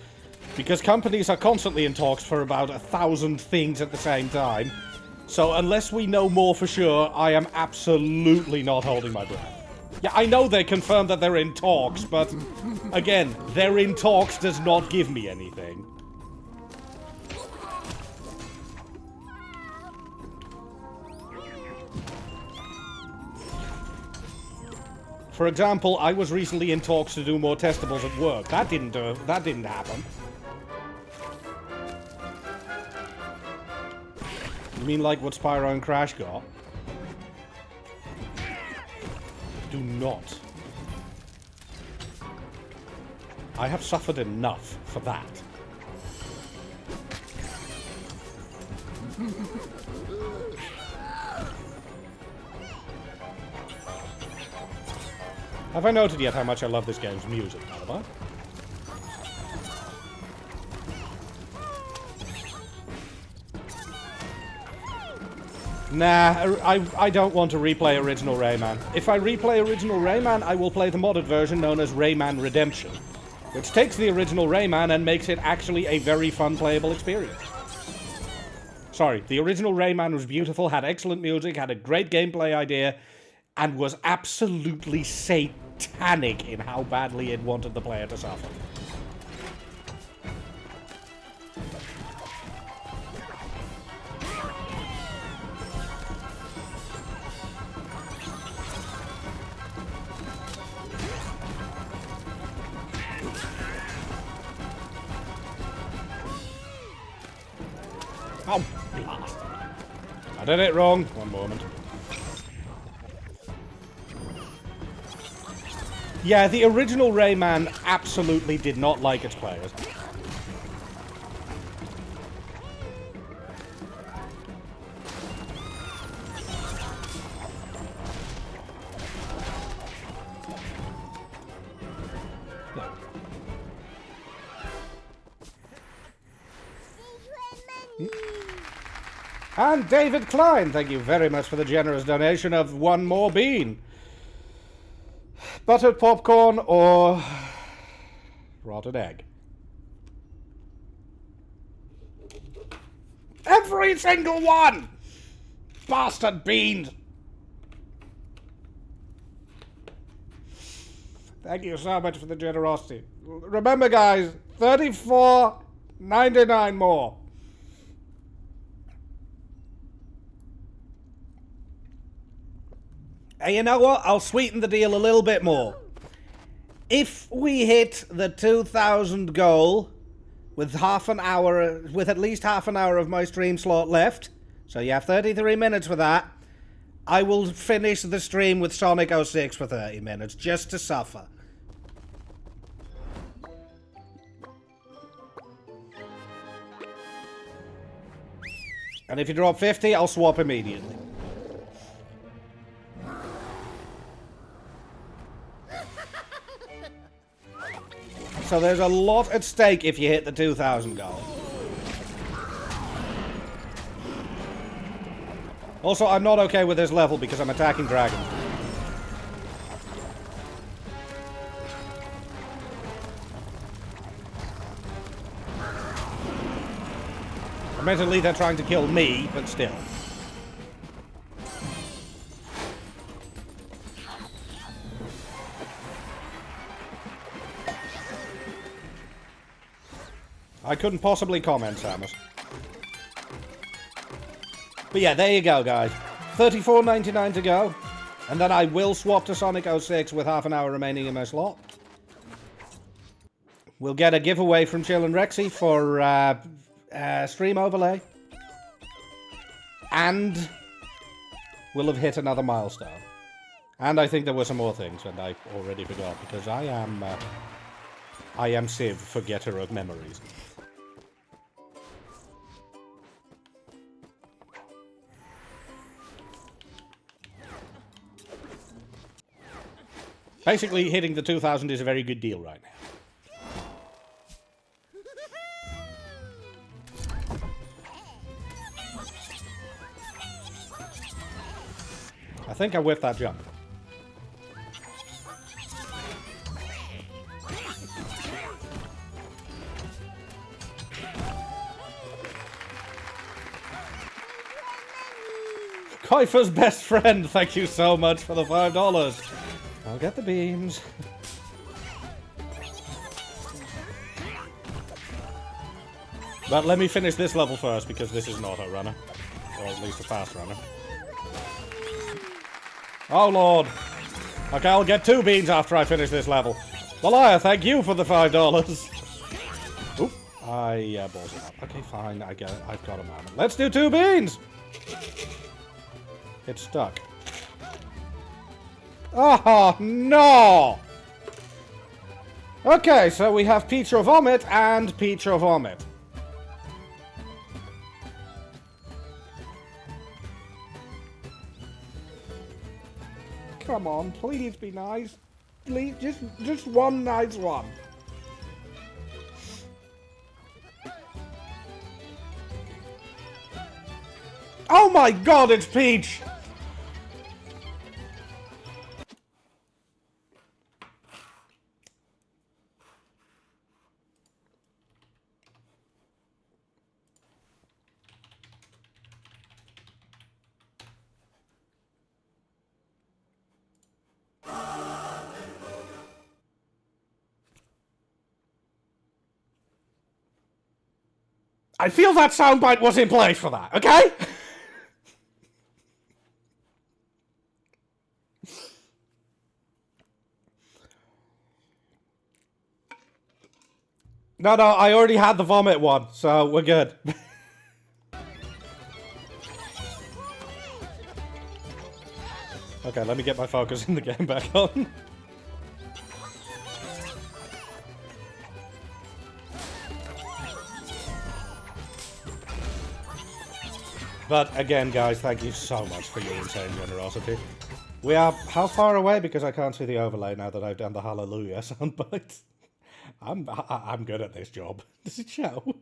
Because companies are constantly in talks for about 1,000 things at the same time. So unless we know more for sure, I am absolutely not holding my breath. Yeah, I know they confirmed that they're in talks, but again, they're in talks does not give me anything. For example, I was recently in talks to do more testables at work. That didn't happen. You mean like what Spyro and Crash got? Do not. I have suffered enough for that. Have I noted yet how much I love this game's music, have I? Nah, I don't want to replay original Rayman. If I replay original Rayman, I will play the modded version known as Rayman Redemption, which takes the original Rayman and makes it actually a very fun playable experience. Sorry, the original Rayman was beautiful, had excellent music, had a great gameplay idea, and was absolutely satanic in how badly it wanted the player to suffer. Oh, blast. I did it wrong. One moment. Yeah, the original Rayman absolutely did not like its players. And David Klein, thank you very much for the generous donation of one more bean. Buttered popcorn or rotten egg? Every single one! Bastard beans! Thank you so much for the generosity. Remember, guys, $34.99 more. And you know what? I'll sweeten the deal a little bit more. If we hit the 2,000 goal with at least half an hour of my stream slot left, so you have 33 minutes for that, I will finish the stream with Sonic 06 for 30 minutes, just to suffer. And if you drop 50, I'll swap immediately. So there's a lot at stake if you hit the 2,000 goal. Also, I'm not okay with this level because I'm attacking dragons. Admittedly, they're trying to kill me, but still. I couldn't possibly comment, Samus. But yeah, there you go, guys. $34.99 to go. And then I will swap to Sonic 06 with half an hour remaining in my slot. We'll get a giveaway from Chill and Rexy for stream overlay. And we'll have hit another milestone. And I think there were some more things, and I already forgot, because I am Civ, forgetter of memories. Basically, hitting the 2,000 is a very good deal right now. I think I whiffed that jump. Kuifer's best friend, thank you so much for the $5. I'll get the beams. But let me finish this level first, because this is an auto runner. Or at least a fast runner. Oh lord. Okay, I'll get 2 beans after I finish this level. Malaya, thank you for the $5. Oop, I balls it up. Okay, fine, I've got a moment. Let's do 2 beans! It's stuck. Oh, no! Okay, so we have Peach or Vomit and Peach or Vomit. Come on, please be nice. Please, just one nice one. Oh my god, it's Peach! I feel that soundbite was in place for that, okay? No, I already had the vomit one, so we're good. Okay, let me get my focus in the game back on. But again, guys, thank you so much for your insane generosity. We are how far away? Because I can't see the overlay now that I've done the hallelujah soundbite. I'm good at this job. Does it show?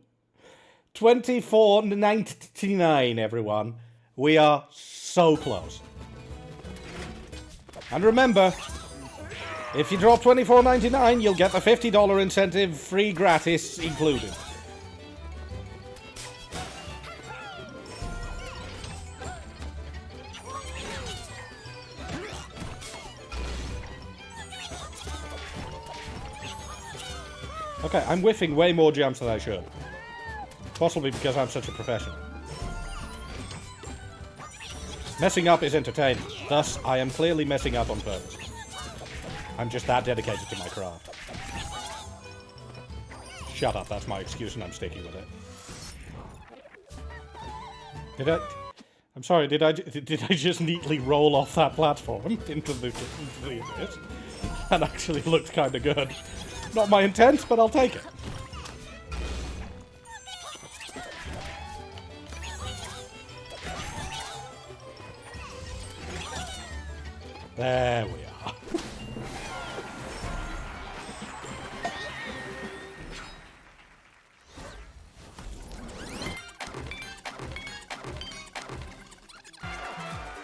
$24.99, everyone. We are so close. And remember, if you drop $24.99, you'll get the $50 incentive free gratis included. Okay, I'm whiffing way more jumps than I should. Possibly because I'm such a professional. Messing up is entertaining. Thus, I am clearly messing up on purpose. I'm just that dedicated to my craft. Shut up, that's my excuse and I'm sticking with it. I'm sorry, did I just neatly roll off that platform into the abyss? That actually looked kind of good. Not my intent, but I'll take it. There we are.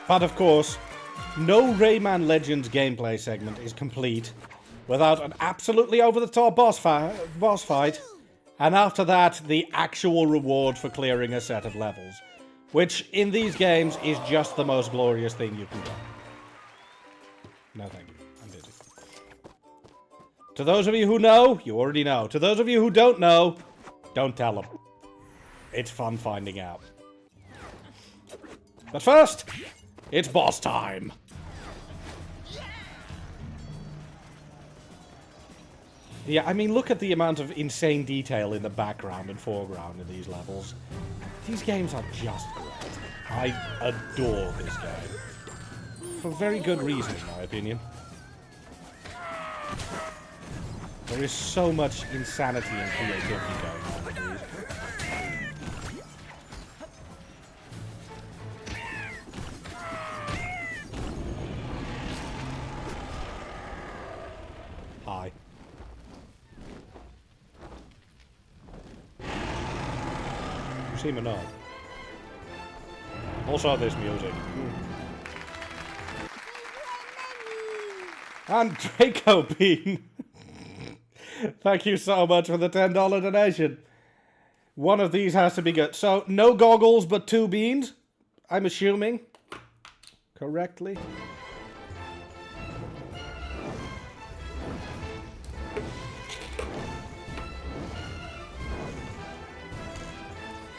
But of course, no Rayman Legends gameplay segment is complete without an absolutely over-the-top boss fight, and after that, the actual reward for clearing a set of levels, which in these games is just the most glorious thing you can do. No thank you, I'm busy. To those of you who know, you already know. To those of you who don't know, Don't tell them. It's fun finding out. But first, it's boss time. Yeah, I mean, look at the amount of insane detail in the background and foreground in these levels. These games are just great. I adore this game. For very good reason, in my opinion. There is so much insanity and creativity going on with these. Hi. You seem annoyed. Also this music. And Draco Bean. Thank you so much for the $10 donation. One of these has to be good. So, no goggles, but 2 beans? I'm assuming. Correctly.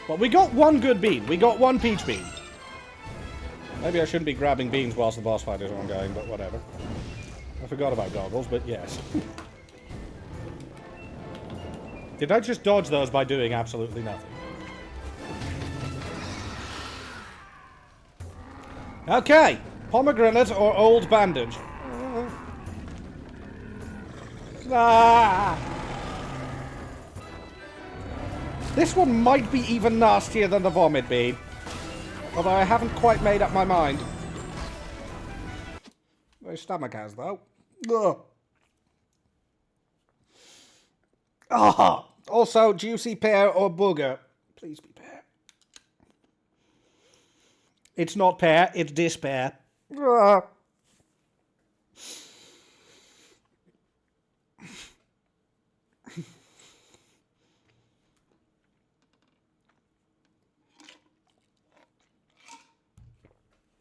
Well, we got 1 good bean. We got 1 peach bean. Maybe I shouldn't be grabbing beans whilst the boss fight is ongoing, but whatever. I forgot about goggles, but yes. Did I just dodge those by doing absolutely nothing? Okay. Pomegranate or old bandage? Ah! This one might be even nastier than the vomit bean. Although I haven't quite made up my mind. My stomach has, though. Ugh. Ah! Also, juicy pear or booger. Please be pear. It's not pear, it's despair. Ah.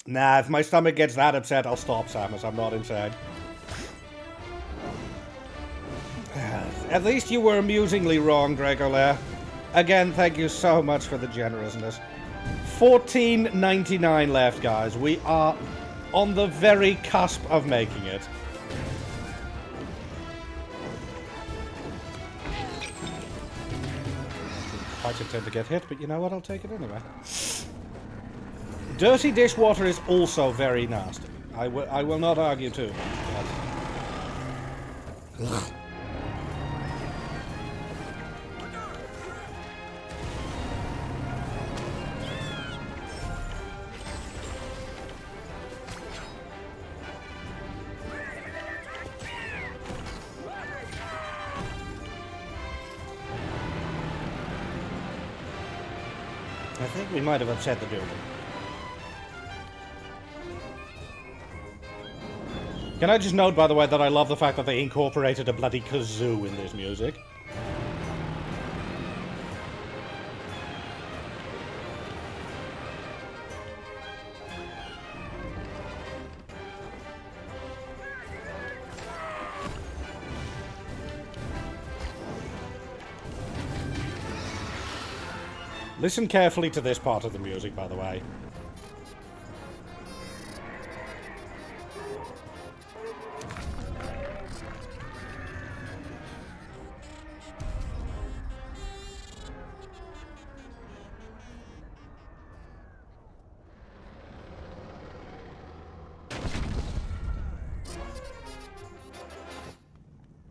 Nah, if my stomach gets that upset, I'll stop, Samus. I'm not insane. At least you were amusingly wrong, Dracolair. Again, thank you so much for the generousness. $14.99 left, guys. We are on the very cusp of making it. Quite intend to get hit, but you know what? I'll take it anyway. Dirty dishwater is also very nasty. I will not argue too much. I think we might have upset the building. Can I just note, by the way, that I love the fact that they incorporated a bloody kazoo in this music? Listen carefully to this part of the music, by the way.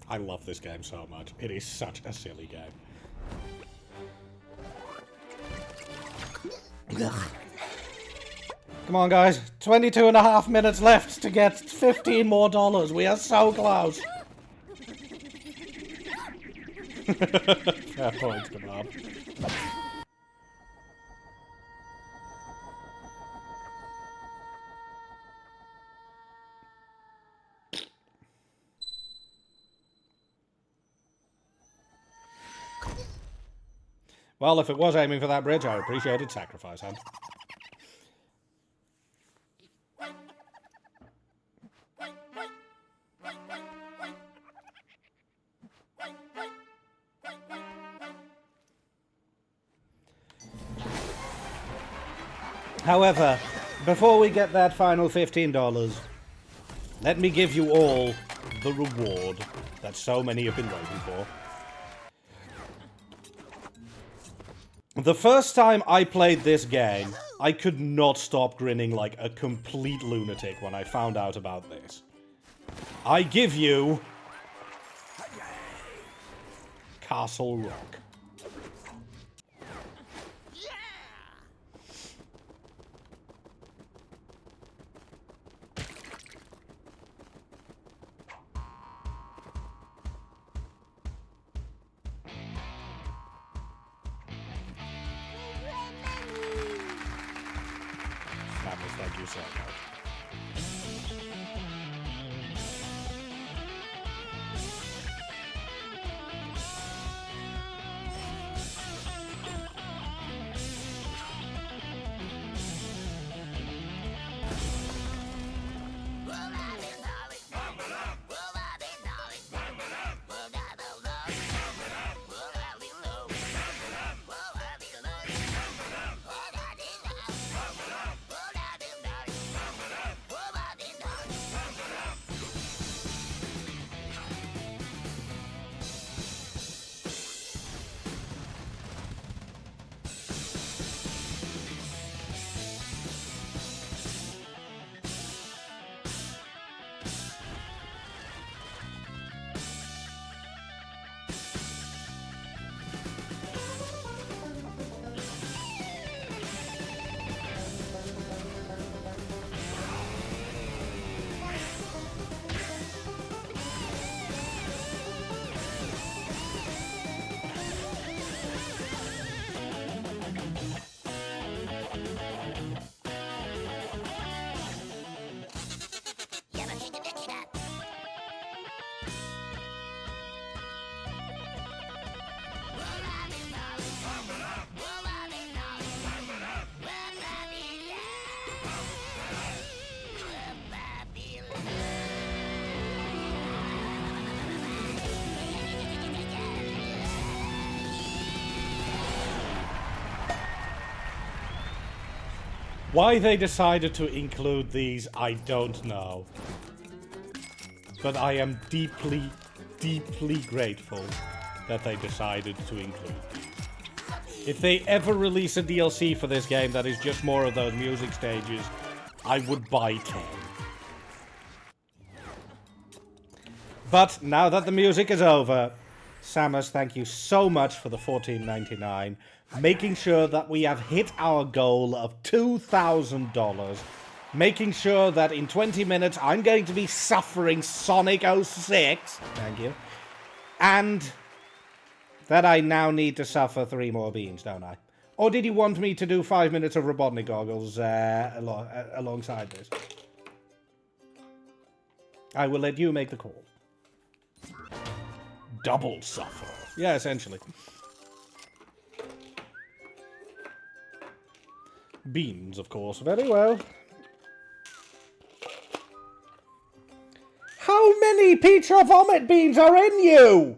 I love this game so much. It is such a silly game. Come on, guys. 22.5 minutes left to get $15 more. We are so close. Fair point, Kebab. Well, if it was aiming for that bridge, I appreciated sacrifice, huh? However, before we get that final $15, let me give you all the reward that so many have been waiting for. The first time I played this game, I could not stop grinning like a complete lunatic when I found out about this. I give you Castle Rock. Thank you so much. Why they decided to include these, I don't know. But I am deeply, deeply grateful that they decided to include these. If they ever release a DLC for this game that is just more of those music stages, I would buy 10. But now that the music is over, Samus, thank you so much for the $14.99, making sure that we have hit our goal of $2,000, making sure that in 20 minutes I'm going to be suffering Sonic 06, thank you, and that I now need to suffer 3 more beans, don't I? Or did you want me to do 5 minutes of Robotnik goggles alongside this? I will let you make the call. Double suffer. Yeah, essentially. Beans, of course. Very well. How many Peach or Vomit beans are in you?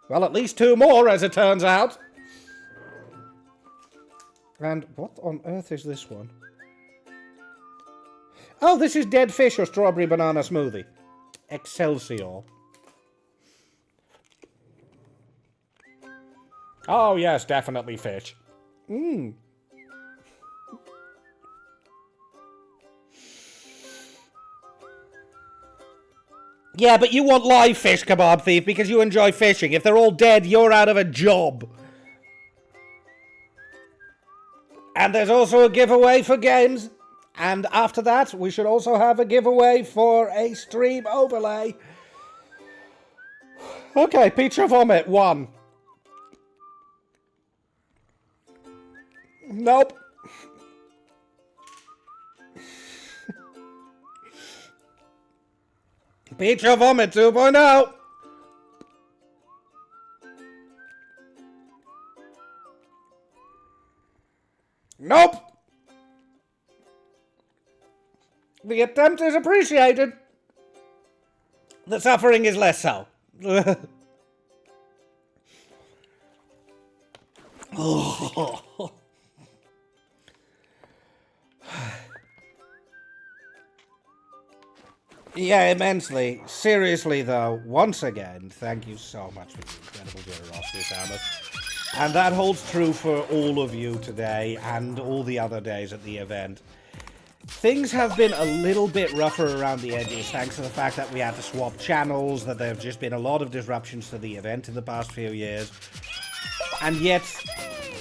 Well, at least 2 more, as it turns out. And what on earth is this one? Oh, this is dead fish or strawberry banana smoothie. Excelsior. Oh, yes, definitely fish. Mmm. Yeah, but you want live fish, Kebab Thief, because you enjoy fishing. If they're all dead, you're out of a job. And there's also a giveaway for games. And after that, we should also have a giveaway for a stream overlay. Okay, Peach or Vomit, 1. Nope. Peach or Vomit 2.0. Nope. The attempt is appreciated. The suffering is less so. Yeah, immensely. Seriously, though, once again, thank you so much for your incredible generosity, Samus. And that holds true for all of you today and all the other days at the event. Things have been a little bit rougher around the edges thanks to the fact that we had to swap channels, that there have just been a lot of disruptions to the event in the past few years. And yet,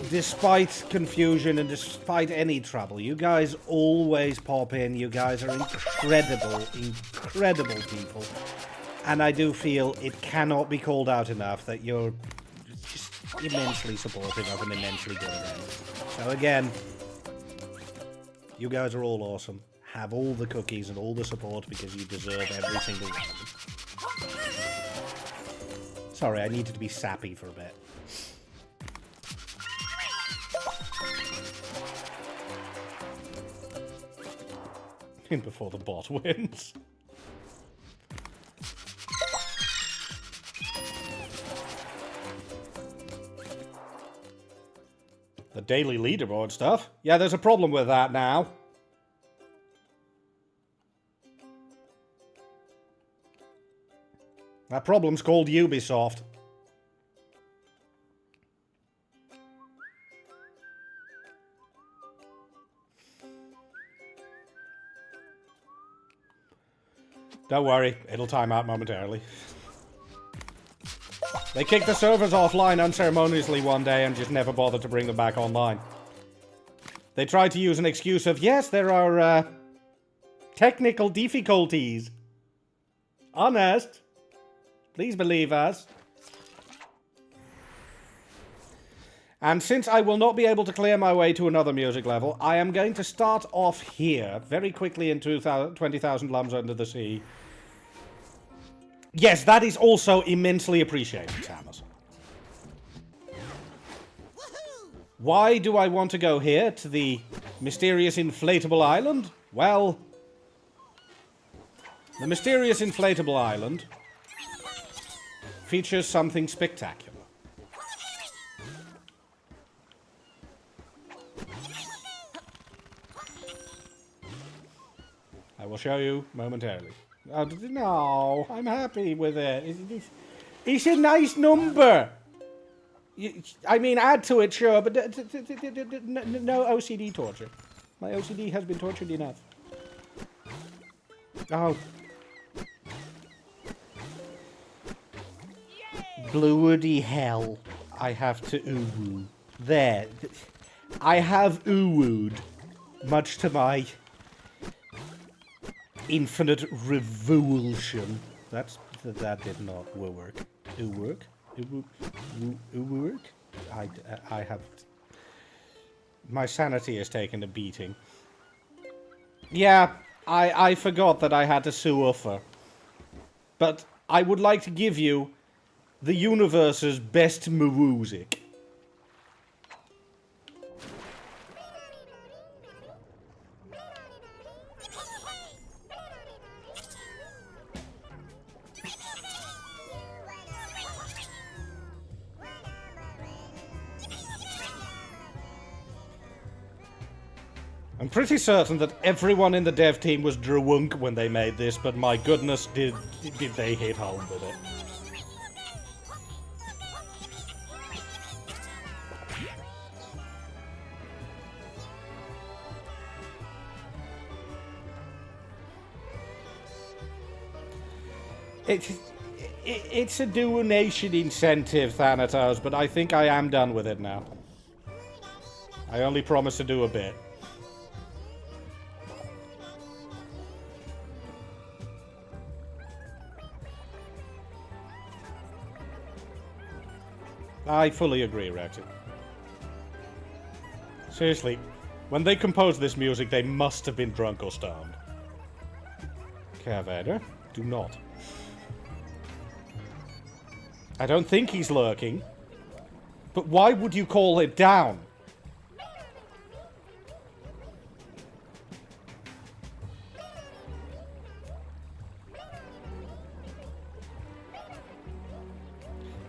despite confusion and despite any trouble, you guys always pop in. You guys are incredible, incredible people. And I do feel it cannot be called out enough that you're just immensely supportive of an immensely good event. So again, you guys are all awesome. Have all the cookies and all the support because you deserve every single one of them. Sorry, I needed to be sappy for a bit. In before the bot wins. The daily leaderboard stuff? Yeah, there's a problem with that now. That problem's called Ubisoft. Don't worry, it'll time out momentarily. They kicked the servers offline unceremoniously one day and just never bothered to bring them back online. They tried to use an excuse of, yes, there are, technical difficulties. Honest. Please believe us. And since I will not be able to clear my way to another music level, I am going to start off here, very quickly in 20,000 Lumps Under the Sea. Yes, that is also immensely appreciated, Samus. Why do I want to go here, to the mysterious inflatable island? Well, the mysterious inflatable island features something spectacular. I will show you momentarily. No, I'm happy with it. It's a nice number. I mean, add to it, sure, but no OCD torture. My OCD has been tortured enough. Oh. Bloody hell. I have to oo-woo. There. I have oo-wooed. Much to my infinite revulsion. That did not work. Work? Work? I have... My sanity has taken a beating. Yeah, I forgot that I had to suffer. But I would like to give you the universe's best music. I'm pretty certain that everyone in the dev team was drunk when they made this, but my goodness, did they hit home with it. It's a donation incentive, Thanatos, but I think I am done with it now. I only promise to do a bit. I fully agree, Rexy. Seriously, when they composed this music, they must have been drunk or stoned. Carvader, do not. I don't think he's lurking. But why would you call it down?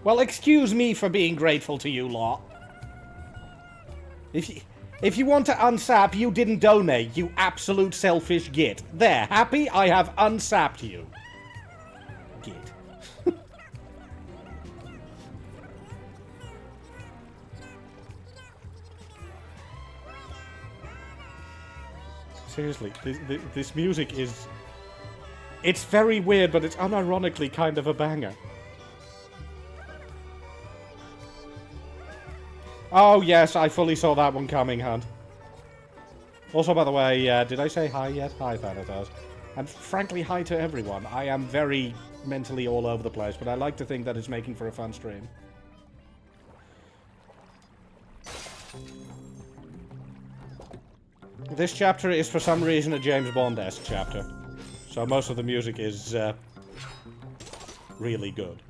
Well, excuse me for being grateful to you lot. If you want to unsap, you didn't donate, you absolute selfish git. There, happy? I have unsapped you. Git. Seriously, this music is... It's very weird, but it's unironically kind of a banger. Oh, yes, I fully saw that one coming, Hunt. Also, by the way, did I say hi yet? Hi, Thanatos. And frankly, hi to everyone. I am very mentally all over the place, but I like to think that it's making for a fun stream. This chapter is, for some reason, a James Bond-esque chapter. So most of the music is, really good.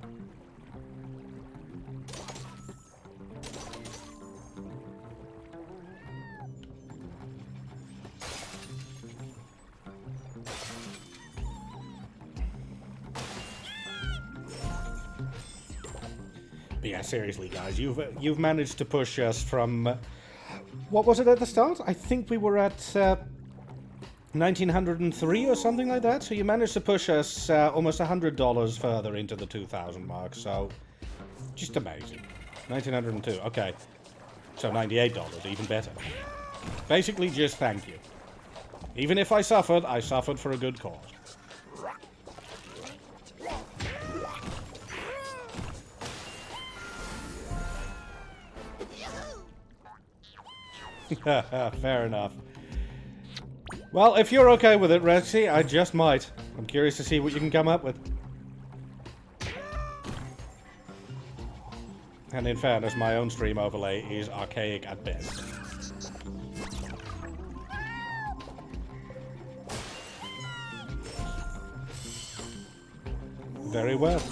But yeah, seriously, guys, you've managed to push us from... what was it at the start? I think we were at 1903 or something like that. So you managed to push us almost $100 further into the 2000 mark. So just amazing. 1902. Okay. So $98, even better. Basically, just thank you. Even if I suffered for a good cause. Fair enough. Well, if you're okay with it, Rexy, I just might. I'm curious to see what you can come up with. And in fairness, my own stream overlay is archaic at best. Very well.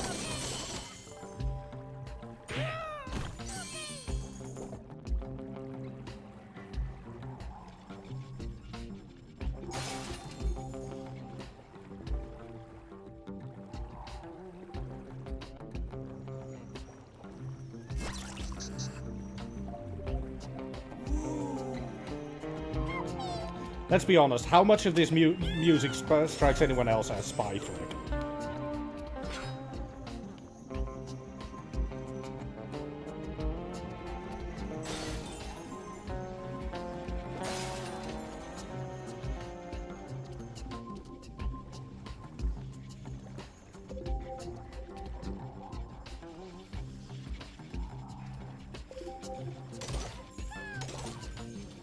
Let's be honest, how much of this music strikes anyone else as spy flick?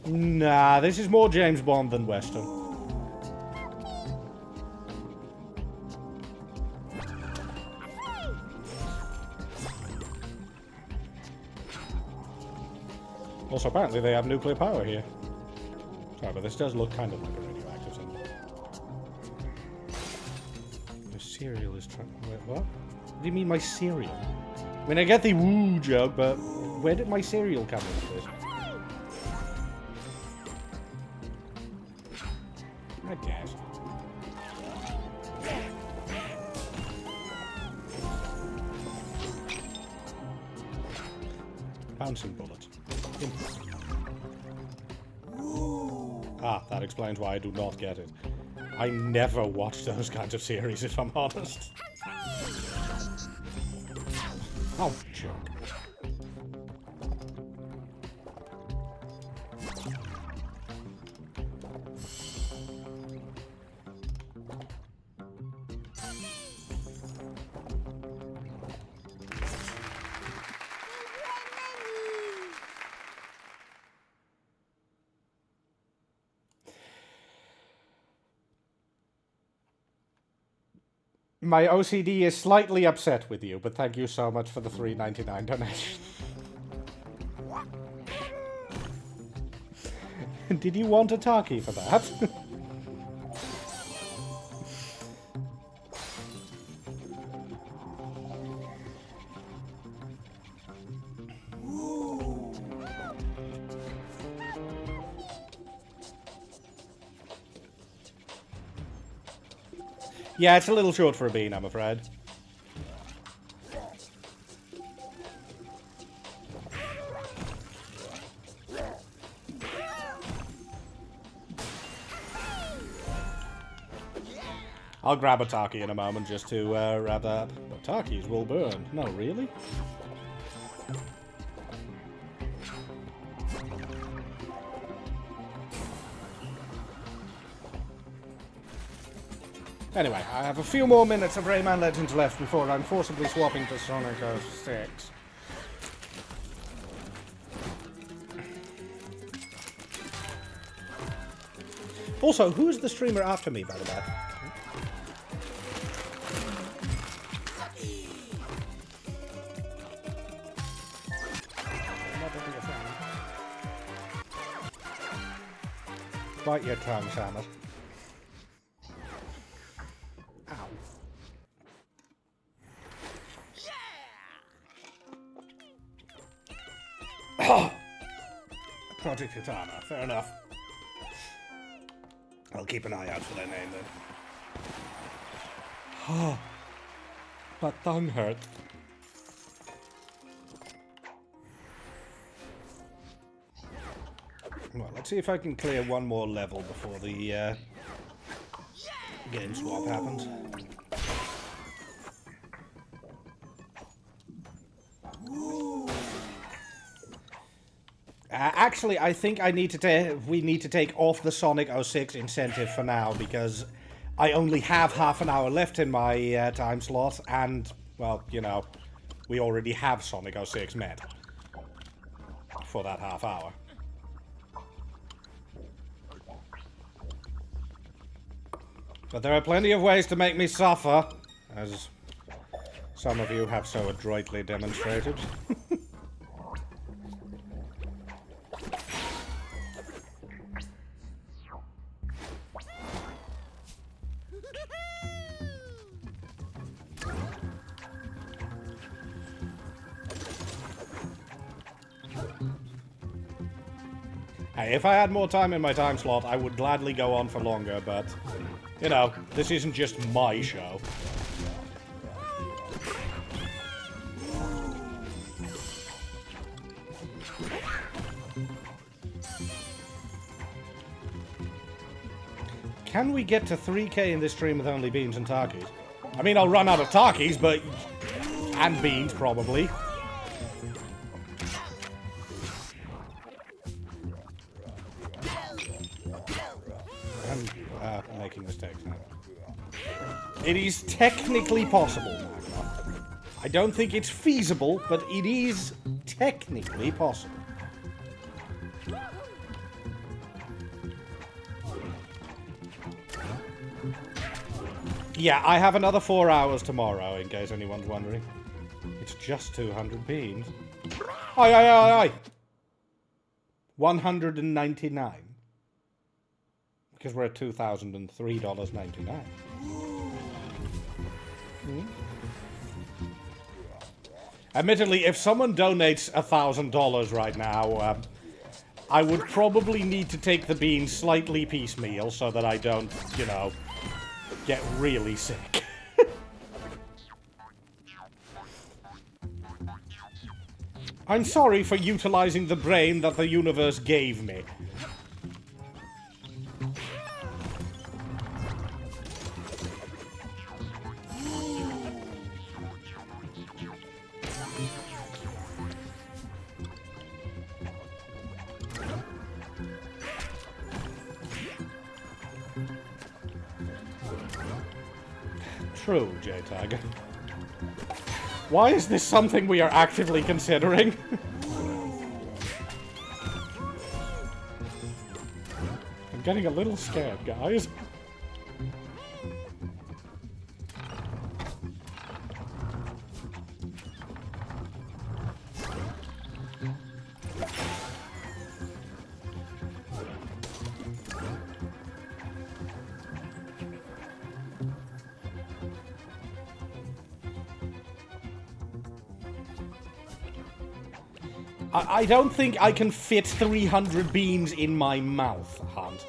Nah, this is more James Bond than Western. Also, apparently they have nuclear power here. Sorry, but this does look kind of like a radioactive symbol. The cereal is trying... Wait, what? What do you mean my cereal? I mean, I get the woo joke, but where did my cereal come into this? I guess. Bouncing bullets. Ah, that explains why I do not get it. I never watch those kinds of series, if I'm honest. Oh, jerk. My OCD is slightly upset with you, but thank you so much for the $3.99 donation. Did you want a Taki for that? Yeah, it's a little short for a bean, I'm afraid. I'll grab a Taki in a moment just to wrap that up. But Takis will burn. No, really? Anyway, I have a few more minutes of Rayman Legends left before I'm forcibly swapping to Sonic 06. Also, who is the streamer after me, by the way? Bite your tongue, Samus. Ow. Oh! Project Katana, fair enough. I'll keep an eye out for their name then. Oh, my tongue hurts. Well, let's see if I can clear one more level before the game swap happens. Actually, I think we need to take off the Sonic 06 incentive for now, because I only have half an hour left in my time slot, and, well, you know, we already have Sonic 06 met for that half hour. But there are plenty of ways to make me suffer, as some of you have so adroitly demonstrated. Hey, if I had more time in my time slot, I would gladly go on for longer, but, you know, this isn't just my show. Can we get to 3K in this stream with only beans and Takis? I mean, I'll run out of Takis, but... and beans, probably. I'm making mistakes now. It is technically possible, Magma. I don't think it's feasible, but it is technically possible. Yeah, I have another 4 hours tomorrow, in case anyone's wondering. It's just 200 beans. Aye, aye, aye, aye! 199. Because we're at $2,003.99. Admittedly, if someone donates $1,000 right now, I would probably need to take the beans slightly piecemeal so that I don't, you know, get really sick. I'm sorry for utilizing the brain that the universe gave me. True, J-Tag. Why is this something we are actively considering? I'm getting a little scared, guys. I don't think I can fit 300 beans in my mouth, Hunt.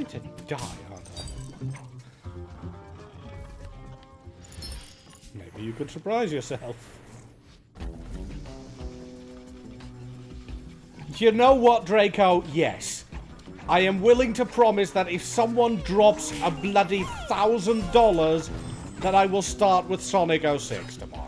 going to die, aren't I? Maybe you could surprise yourself. You know what, Draco? Yes. I am willing to promise that if someone drops a bloody $1,000, that I will start with Sonic 06 tomorrow.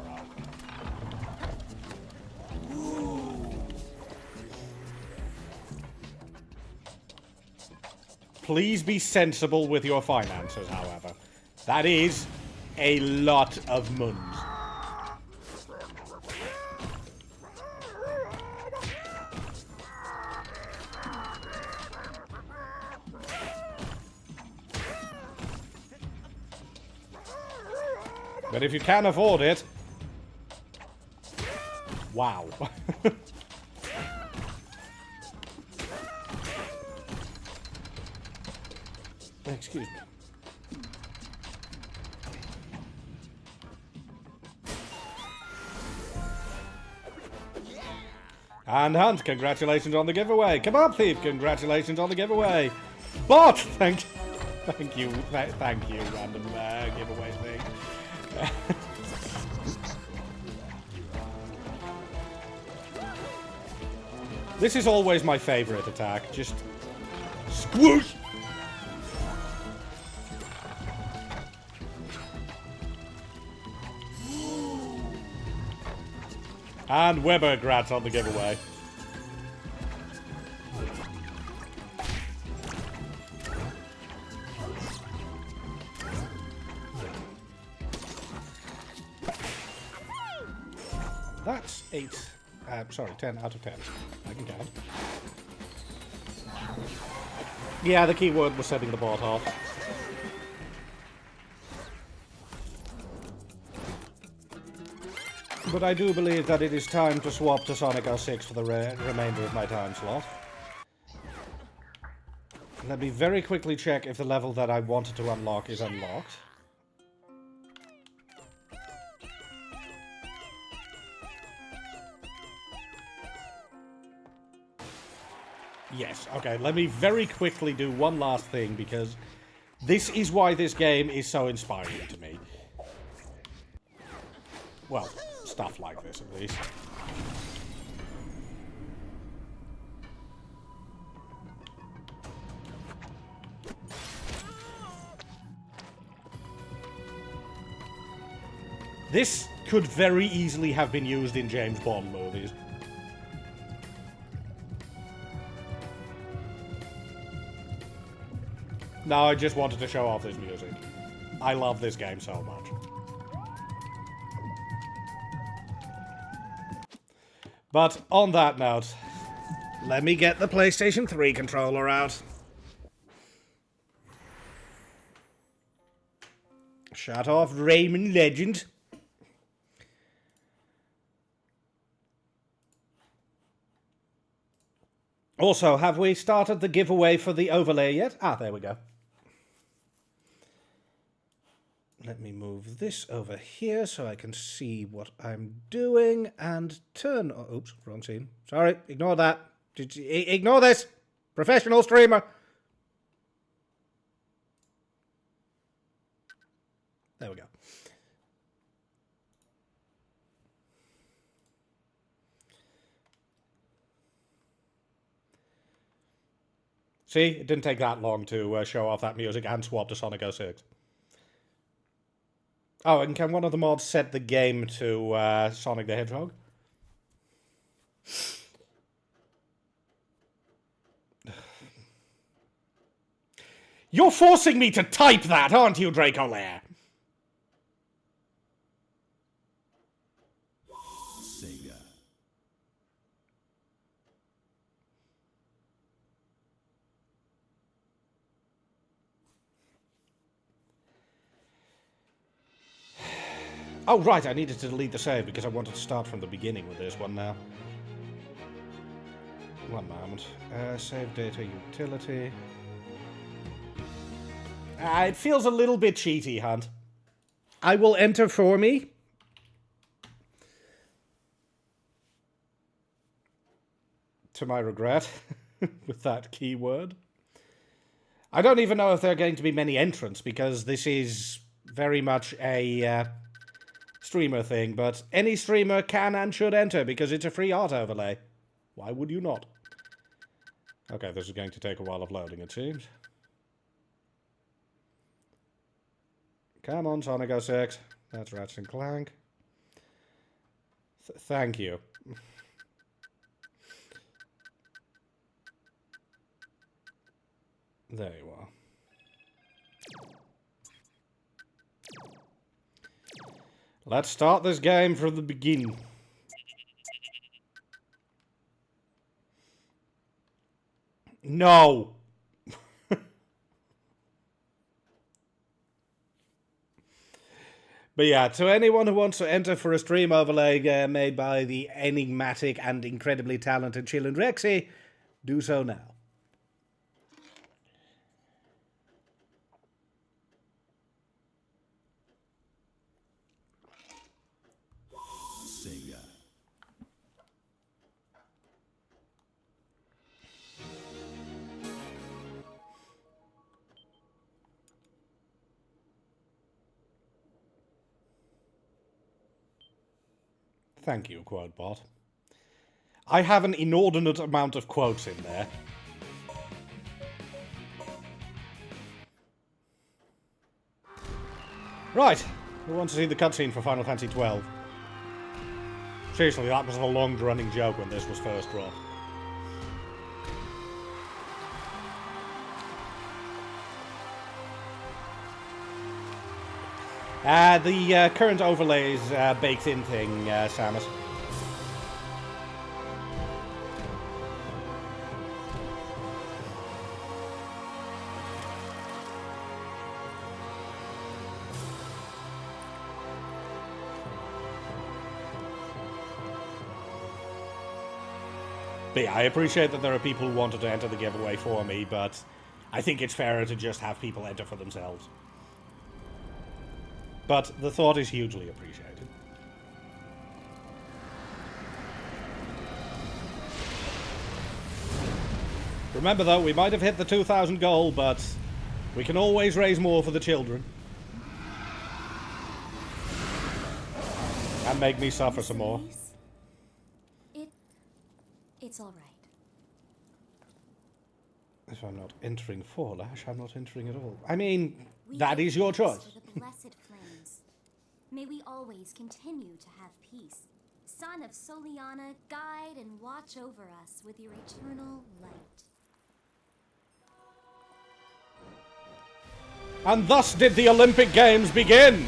Please be sensible with your finances, however. That is a lot of muns. But if you can afford it... Wow. Excuse me. And Hunt, congratulations on the giveaway. Kebab Thief, congratulations on the giveaway. Bot, thank you, random giveaway thing. This is always my favorite attack. Just squish. And Weber grats on the giveaway. That's 8. Sorry, 10 out of 10. I can count. Yeah, the keyword was setting the bot off. But I do believe that it is time to swap to Sonic 06 for the remainder of my time slot. Let me very quickly check if the level that I wanted to unlock is unlocked. Yes, okay, let me very quickly do one last thing, because this is why this game is so inspiring to me. Well, stuff like this, at least. This could very easily have been used in James Bond movies. No, I just wanted to show off this music. I love this game so much. But on that note, let me get the PlayStation 3 controller out. Shut off, Rayman Legend. Also, have we started the giveaway for the overlay yet? Ah, there we go. Let me move this over here so I can see what I'm doing and turn... Oh, oops, wrong scene. Sorry, ignore that. Ignore this! Professional streamer! There we go. See, it didn't take that long to show off that music and swap to Sonic 06. Oh, and can one of the mods set the game to Sonic the Hedgehog? You're forcing me to type that, aren't you, Draco Lair? Sega. Oh, right, I needed to delete the save because I wanted to start from the beginning with this one now. One moment. Save data utility. It feels a little bit cheaty, Hunt. I will enter for me. To my regret, with that keyword. I don't even know if there are going to be many entrants, because this is very much a streamer thing, but any streamer can and should enter, because it's a free art overlay. Why would you not? Okay, this is going to take a while of loading, it seems. Come on, Sonic 06. That's Ratchet and Clank. Thank you. There you are. Let's start this game from the beginning. No! But yeah, to anyone who wants to enter for a stream overlay made by the enigmatic and incredibly talented Chill and Rexy, do so now. Sega. Thank you, QuoteBot. I have an inordinate amount of quotes in there. Right, we want to see the cutscene for Final Fantasy XII. Seriously, that was a long-running joke when this was first dropped. The current overlay is baked-in thing, Samus. But yeah, I appreciate that there are people who wanted to enter the giveaway for me, but I think it's fairer to just have people enter for themselves. But the thought is hugely appreciated. Remember though, we might have hit the 2,000 goal, but we can always raise more for the children. And make me suffer some more. It's all right. If I'm not entering for Lash, I'm not entering at all. I mean, that is your choice. For the blessed flames. May we always continue to have peace. Son of Soliana, guide and watch over us with your eternal light. And thus did the Olympic Games begin!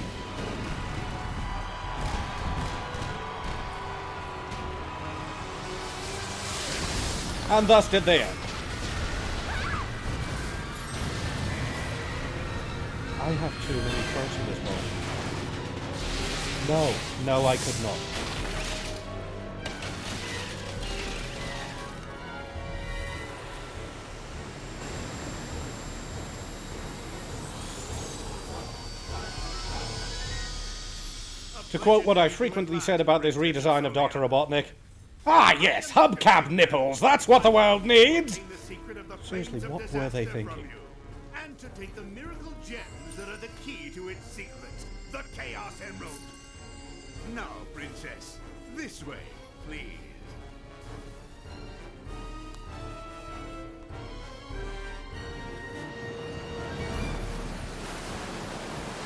And thus did they end. I have too many quotes in this moment. No, I could not. To quote what I frequently said about this redesign of Dr. Robotnik, ah yes, hubcap nipples, that's what the world needs! Seriously, what were they thinking? And to take the miracle gems that are the key to its secret, the Chaos Emerald. Now, Princess, this way, please.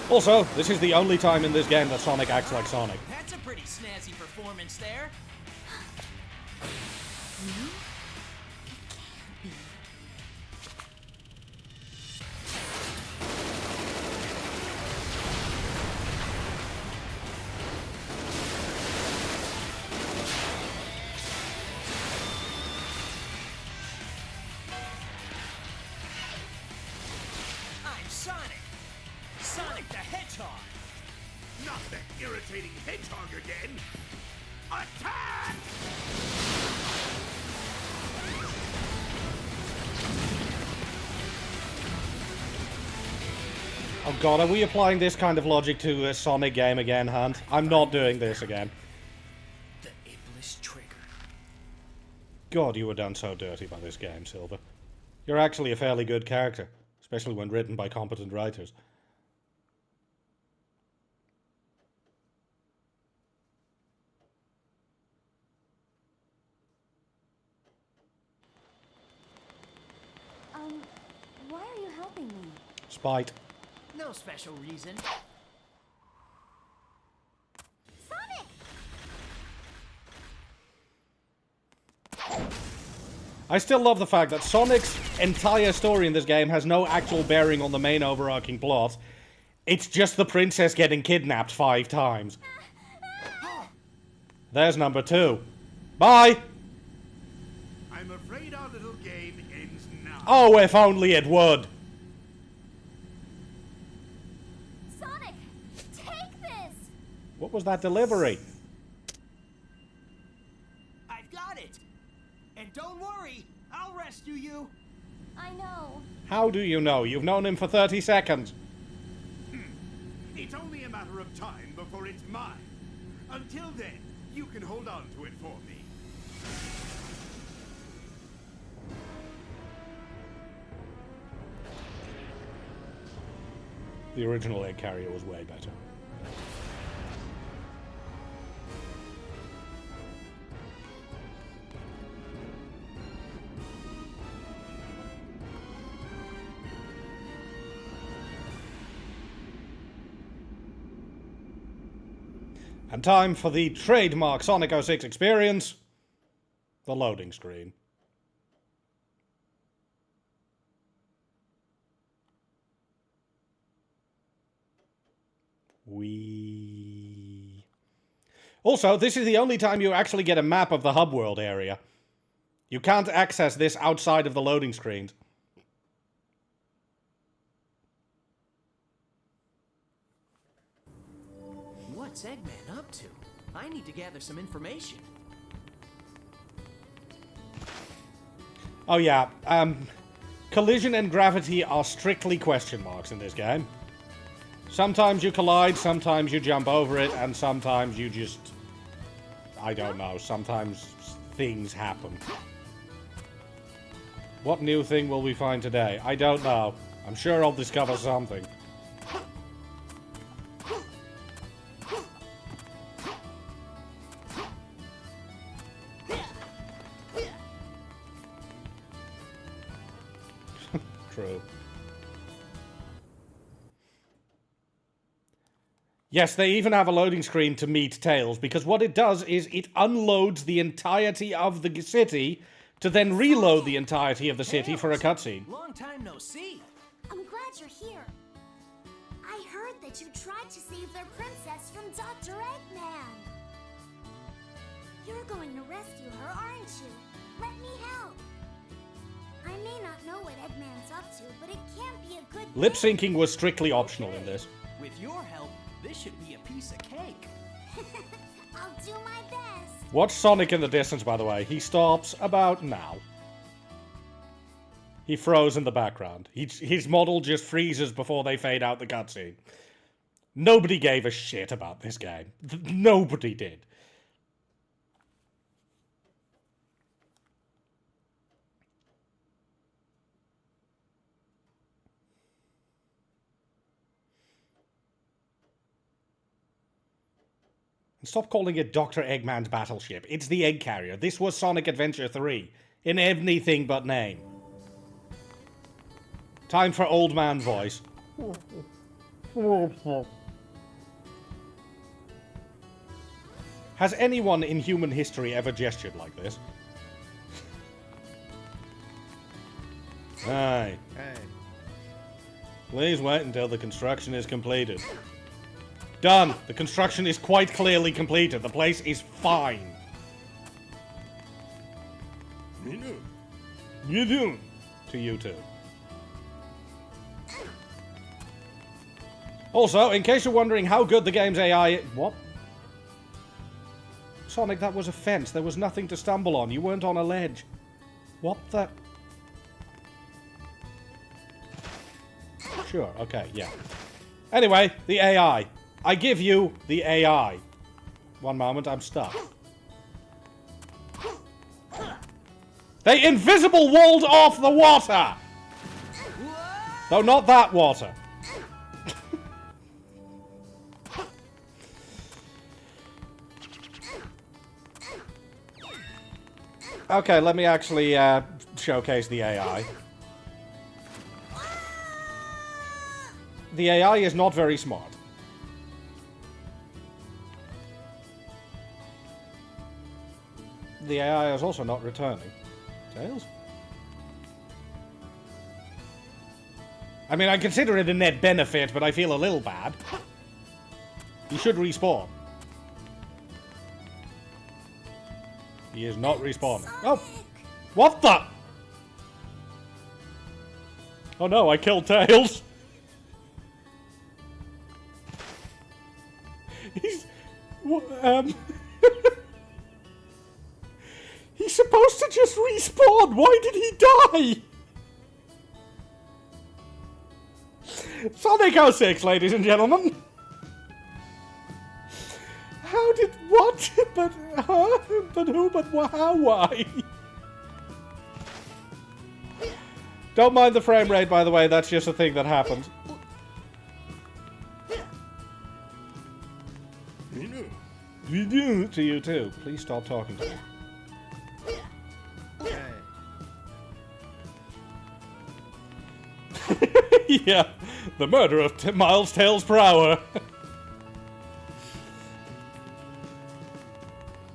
Also, this is the only time in this game that Sonic acts like Sonic. That's a pretty snazzy performance there. I'm Sonic. Sonic the Hedgehog. Not the irritating hedgehog again. Attack! Oh god, are we applying this kind of logic to a Sonic game again, Hunt? I'm not doing this again. The Iblis Trigger. God, you were done so dirty by this game, Silver. You're actually a fairly good character. Especially when written by competent writers. Why are you helping me? Spite. No special reason. Sonic! I still love the fact that Sonic's entire story in this game has no actual bearing on the main overarching plot. It's just the princess getting kidnapped 5 times. There's number 2. Bye! I'm afraid our little game ends now. Oh, if only it would! Sonic! Take this! What was that delivery? I've got it. And don't worry, I'll rescue you. I know. How do you know? You've known him for 30 seconds. It's only a matter of time before it's mine. Until then, you can hold on to it for me. The original egg carrier was way better. And time for the trademark Sonic 06 experience. The loading screen. Also, this is the only time you actually get a map of the hub world area. You can't access this outside of the loading screens. What's Eggman up to? I need to gather some information. Oh yeah, collision and gravity are strictly question marks in this game. Sometimes you collide, sometimes you jump over it, and sometimes you just... I don't know, sometimes things happen. What new thing will we find today? I don't know. I'm sure I'll discover something. True. Yes, they even have a loading screen to meet Tails, because what it does is it unloads the entirety of the city to then reload the entirety of the city for a cutscene. Long time no see. I'm glad you're here. I heard that you tried to save their princess from Dr. Eggman. You're going to rescue her, aren't you? Let me help. I may not know what Eggman's up to, but it can't be a good Lip thing. syncing was strictly optional in this. With your help, this should be a piece of cake. I'll do my best. Watch Sonic in the distance, by the way. He stops about now. He froze in the background. His model just freezes before they fade out the cutscene. Nobody gave a shit about this game. Nobody did. Stop calling it Dr. Eggman's battleship. It's the egg carrier. This was Sonic Adventure 3. In anything but name. Time for old man voice. Has anyone in human history ever gestured like this? Aye. Hey. Please wait until the construction is completed. Done. The construction is quite clearly completed. The place is fine. You do. To you too. Also, in case you're wondering how good the game's AI... What? Sonic, that was a fence. There was nothing to stumble on. You weren't on a ledge. What the... Sure, okay, yeah. Anyway, the AI. I give you the AI. One moment, I'm stuck. They invisible walled off the water! Though not that water. Okay, let me actually showcase the AI. The AI is not very smart. The AI is also not returning. Tails? I mean, I consider it a net benefit, but I feel a little bad. He should respawn. He is not respawning. Oh! What the? Oh no, I killed Tails. He's... He's supposed to just respawn. Why did he die? Sonic 06, ladies and gentlemen. How did... What? But... Huh? But who? But how? Why? Don't mind the frame rate, by the way. That's just a thing that happens. To you too. Please stop talking to me. Yeah, the murder of Miles Tails per hour.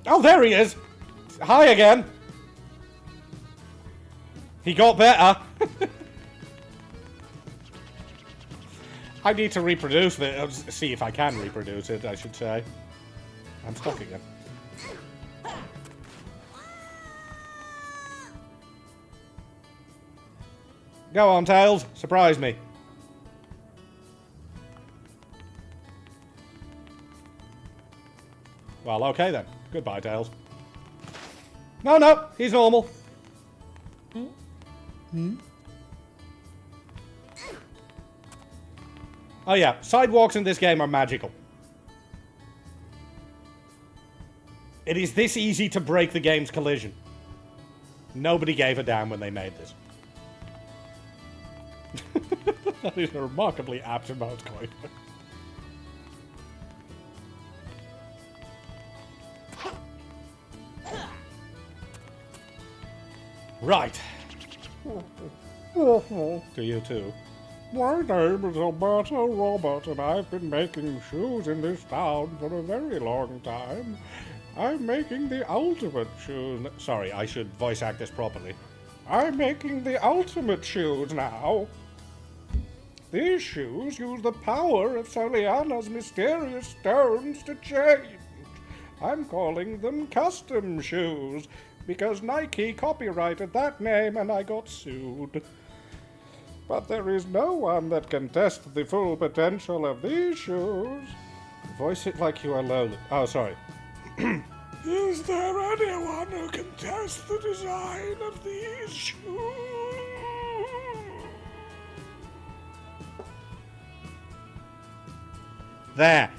Oh, there he is. Hi again. He got better. I need to reproduce this. See if I can reproduce it, I should say. I'm stuck again. Go on, Tails. Surprise me. Well, okay then. Goodbye, Tails. No, no. He's normal. Oh yeah. Sidewalks in this game are magical. It is this easy to break the game's collision. Nobody gave a damn when they made this. That is a remarkably apt amount coin. Right. To you too. My name is Alberto Robert, and I've been making shoes in this town for a very long time. I'm making the ultimate shoes. Sorry, I should voice act this properly. I'm making the ultimate shoes now. These shoes use the power of Soliana's mysterious stones to change. I'm calling them custom shoes, because Nike copyrighted that name and I got sued. But there is no one that can test the full potential of these shoes. Voice it like you are Lola. Oh, sorry. Is there anyone who can test the design of these shoes? There.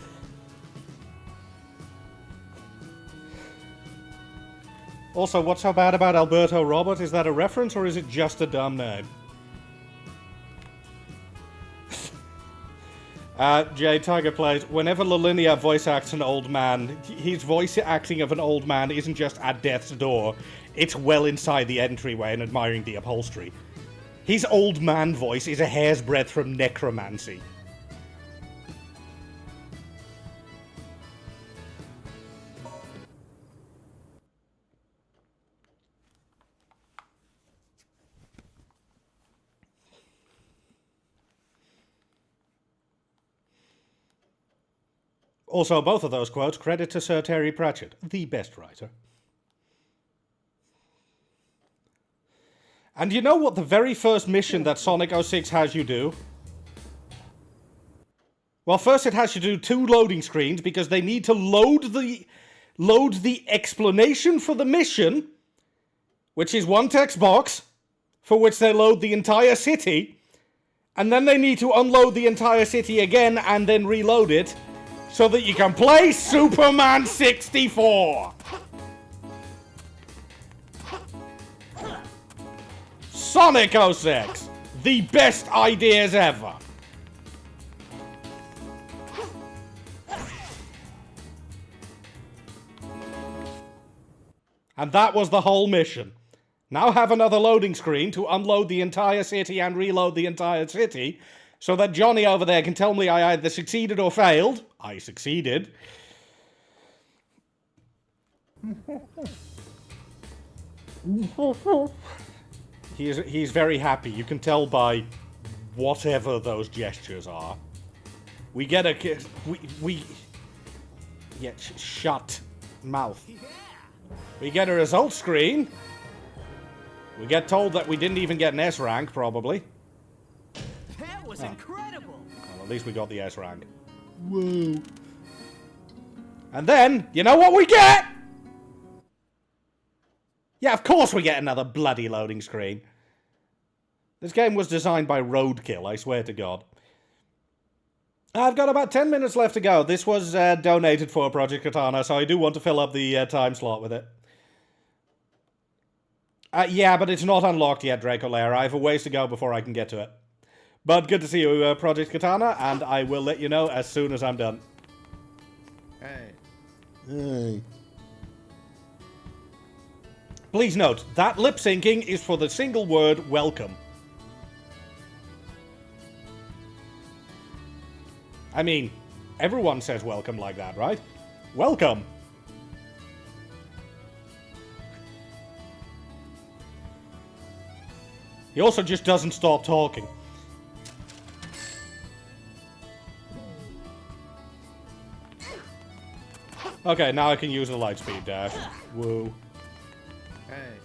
Also, what's so bad about Alberto Robert? Is that a reference or is it just a dumb name? Jay Tiger plays, whenever Lilinia voice acts an old man, his voice acting of an old man isn't just at death's door, it's well inside the entryway and admiring the upholstery. His old man voice is a hair's breadth from necromancy. Also, both of those quotes credit to Sir Terry Pratchett, the best writer. And you know what the very first mission that Sonic 06 has you do? Well, first it has you do 2 loading screens because they need to load the explanation for the mission, which is 1 text box, for which they load the entire city, and then they need to unload the entire city again and then reload it, so that you can play Superman 64! Sonic 06! the best ideas ever. And that was the whole mission. Now have another loading screen to unload the entire city and reload the entire city, so that Johnny over there can tell me I either succeeded or failed. I succeeded. He's very happy. You can tell by whatever those gestures are. We get a... We... Yeah, shut mouth. We get a results screen. We get told that we didn't even get an S rank, probably. That was incredible. Well, at least we got the S rank. Whoa. And then, you know what we get? Yeah, of course we get another bloody loading screen. This game was designed by Roadkill, I swear to God. I've got about 10 minutes left to go. This was donated for Project Katana, so I do want to fill up the time slot with it. Yeah, but it's not unlocked yet, Dracolair. I have a ways to go before I can get to it. But good to see you, Project Katana, and I will let you know as soon as I'm done. Hey. Please note, that lip syncing is for the single word, welcome. I mean, everyone says welcome like that, right? Welcome. He also just doesn't stop talking. Okay, now I can use the lightspeed dash. Woo. Hey.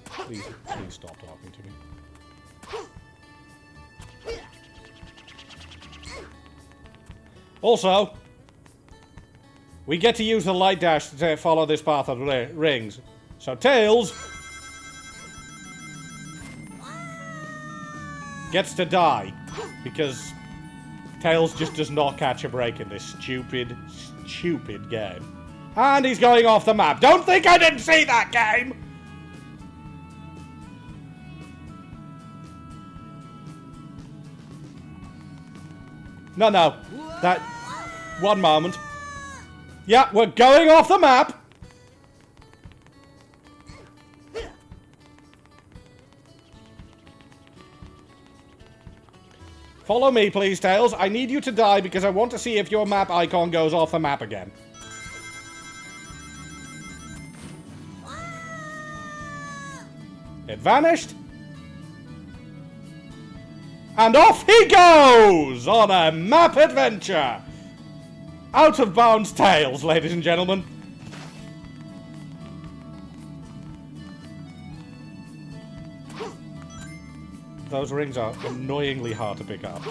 Please stop talking to me. Also, we get to use the light dash to follow this path of rings. So Tails gets to die because Tails just does not catch a break in this stupid, stupid game. And he's going off the map. Don't think I didn't see that game! No. That... One moment. Yeah, we're going off the map! Follow me, please, Tails. I need you to die because I want to see if your map icon goes off the map again. It vanished. And off he goes on a map adventure. Out of bounds Tails, ladies and gentlemen. Those rings are annoyingly hard to pick up.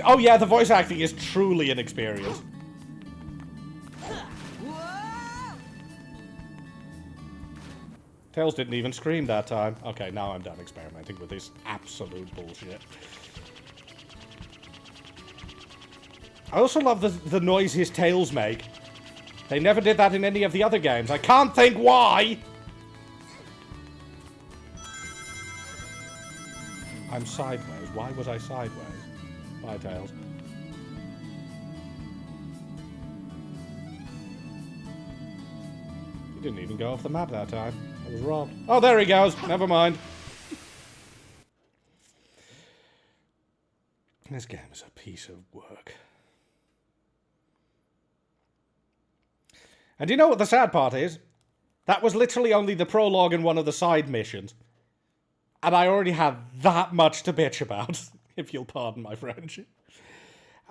Oh yeah, the voice acting is truly inexperienced. Tails didn't even scream that time. Okay, now I'm done experimenting with this absolute bullshit. I also love the noise his tails make. They never did that in any of the other games. I can't think why! I'm sideways. Why was I sideways? Bye, Tails. He didn't even go off the map that time. I was robbed. Oh, there he goes. Never mind. This game is a piece of work. And you know what the sad part is? That was literally only the prologue and one of the side missions. And I already had that much to bitch about, if you'll pardon my French.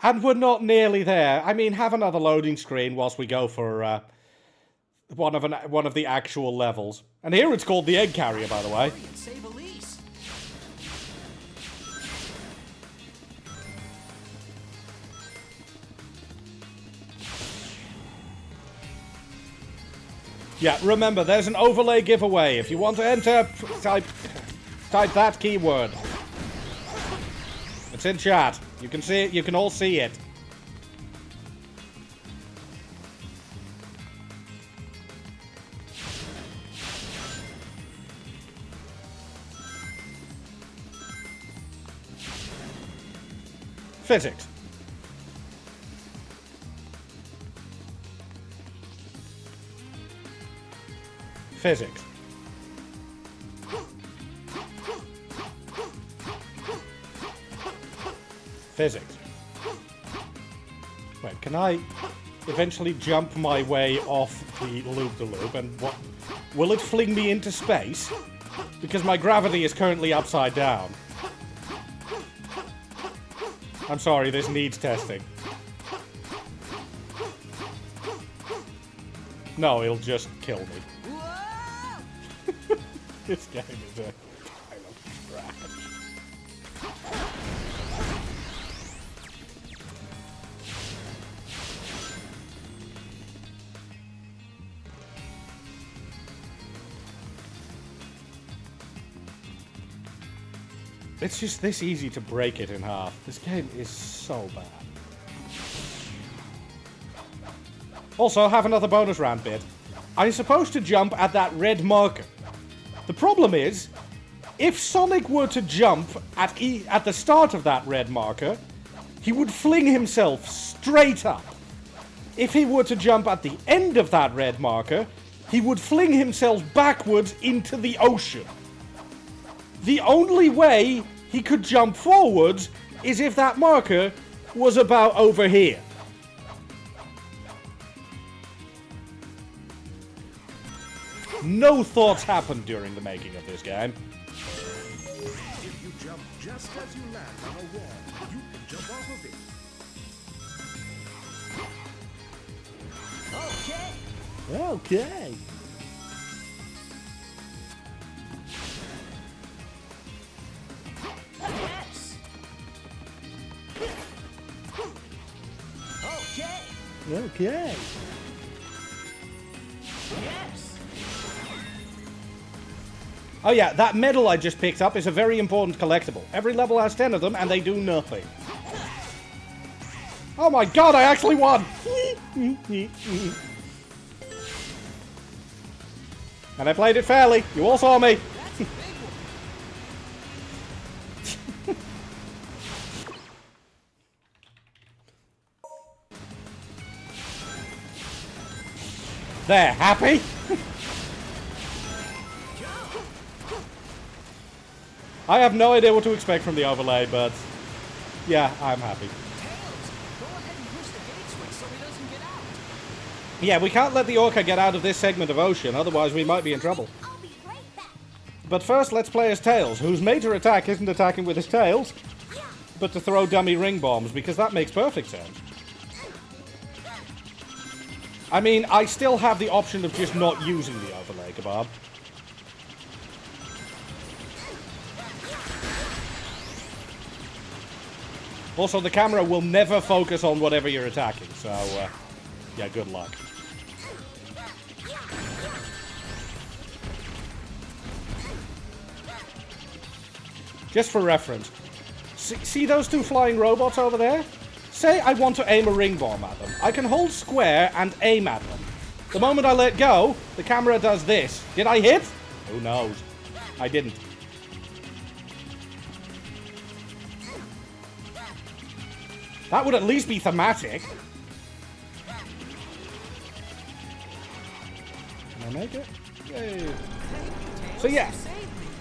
And we're not nearly there. I mean, have another loading screen whilst we go for one of the actual levels. And here it's called the Egg Carrier, by the way. Save Elise. Yeah, remember, there's an overlay giveaway. If you want to enter, type that keyword. It's in chat. You can see it. You can all see it. Physics. Physics. Physics. Wait, can I eventually jump my way off the loop-de-loop and what? Will it fling me into space? Because my gravity is currently upside down. I'm sorry, this needs testing. No, it'll just kill me. This game is a pile of trash. It's just this easy to break it in half. This game is so bad. Also, have another bonus round bit. I'm supposed to jump at that red marker. The problem is, if Sonic were to jump at the start of that red marker, he would fling himself straight up. If he were to jump at the end of that red marker, he would fling himself backwards into the ocean. The only way he could jump forwards is if that marker was about over here. No thoughts happened during the making of this game. If you jump just as you land on a wall, you can jump off of it. Okay. Yes. Okay. Okay. Yes. Oh yeah, that medal I just picked up is a very important collectible. Every level has 10 of them, and they do nothing. Oh my god, I actually won! And I played it fairly. You all saw me. There, happy? I have no idea what to expect from the overlay, but yeah, I'm happy. Tails, go ahead and push the gate switch so he doesn't get out. Yeah, we can't let the orca get out of this segment of ocean, otherwise we might be in trouble. I'll be right back. But first, let's play as Tails, whose major attack isn't attacking with his tails, but to throw dummy ring bombs, because that makes perfect sense. I mean, I still have the option of just not using the overlay, Kebab. Also, the camera will never focus on whatever you're attacking, so, yeah, good luck. Just for reference, see those two flying robots over there? Say I want to aim a ring bomb at them. I can hold square and aim at them. The moment I let go, the camera does this. Did I hit? Who knows? I didn't. That would at least be thematic. Can I make it? Yay. So yeah,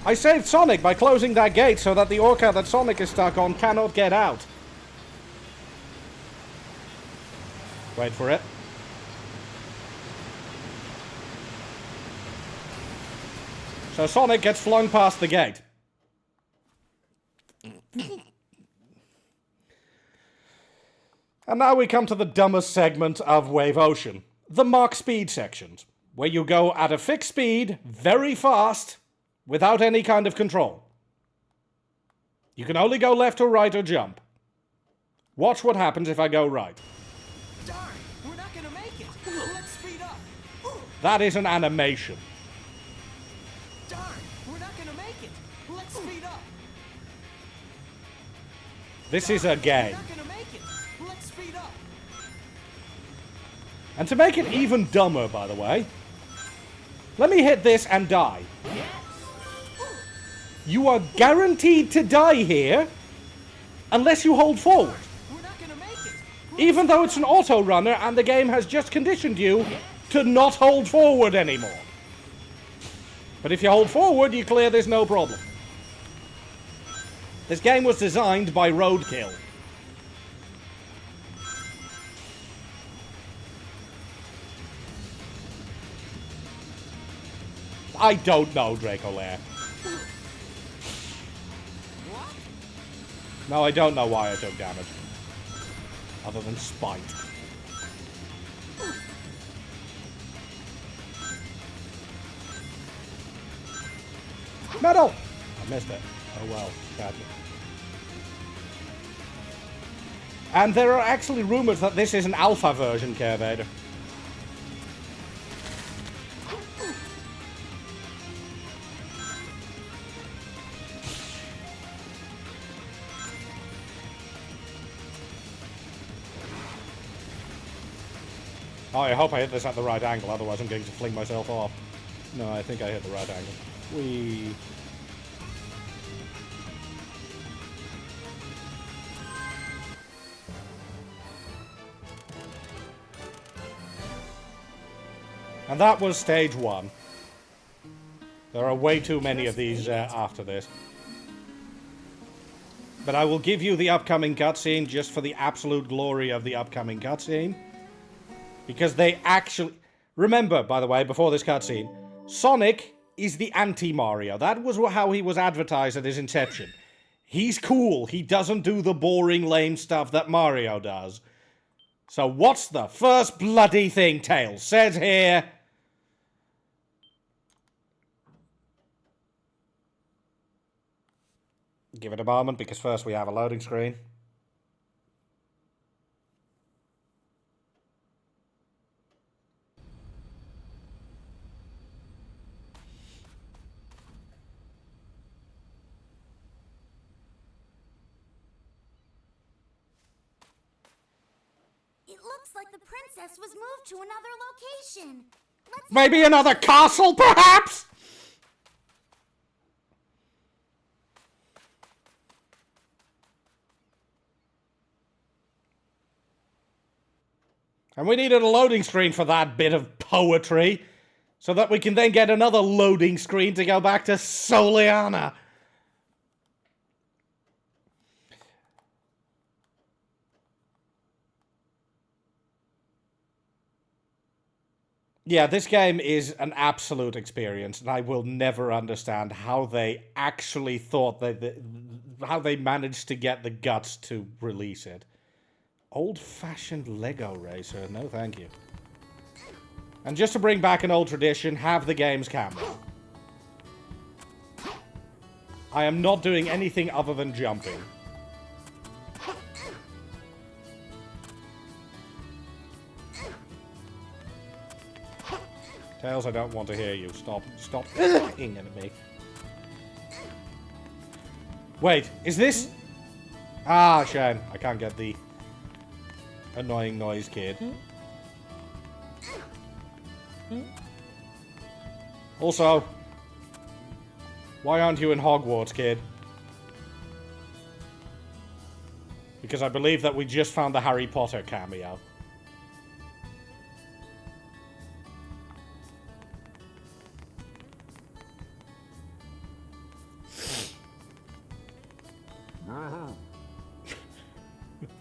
I saved Sonic by closing that gate so that the orca that Sonic is stuck on cannot get out. Wait for it. So Sonic gets flung past the gate. And now we come to the dumbest segment of Wave Ocean. The Mach Speed sections, where you go at a fixed speed, very fast, without any kind of control. You can only go left or right or jump. Watch what happens if I go right. Darn, we're not gonna make it. Let's speed up. That is an animation. Darn, we're not gonna make it. Let's speed up. This is a game. We're not gonna make it. Let's speed up. And to make it even dumber, by the way, let me hit this and die. You are guaranteed to die here unless you hold forward. Even though it's an auto runner and the game has just conditioned you to not hold forward anymore. But if you hold forward, you clear this no problem. This game was designed by Roadkill. I don't know, Dracolair. What? No, I don't know why I took damage. Other than spite. Metal! I missed it. Oh well, gotcha. And there are actually rumors that this is an alpha version, Care Vader. Oh, I hope I hit this at the right angle, otherwise I'm going to fling myself off. No, I think I hit the right angle. Whee. And that was stage 1. There are way too many of these after this. But I will give you the upcoming cutscene just for the absolute glory of the upcoming cutscene. Because they actually... Remember, by the way, before this cutscene, Sonic is the anti-Mario. That was how he was advertised at his inception. He's cool. He doesn't do the boring, lame stuff that Mario does. So what's the first bloody thing Tails says here? Give it a moment, because first we have a loading screen. It looks like the princess was moved to another location. Let's Maybe another castle, perhaps? And we needed a loading screen for that bit of poetry, so that we can then get another loading screen to go back to Soliana. Yeah, this game is an absolute experience, and I will never understand how they actually thought how they managed to get the guts to release it. Old-fashioned Lego racer, no thank you. And just to bring back an old tradition, have the game's camera. I am not doing anything other than jumping. Tails, I don't want to hear you. Stop eating at me. Wait, is this... Ah, shame. I can't get the annoying noise, kid. Also, why aren't you in Hogwarts, kid? Because I believe that we just found the Harry Potter cameo.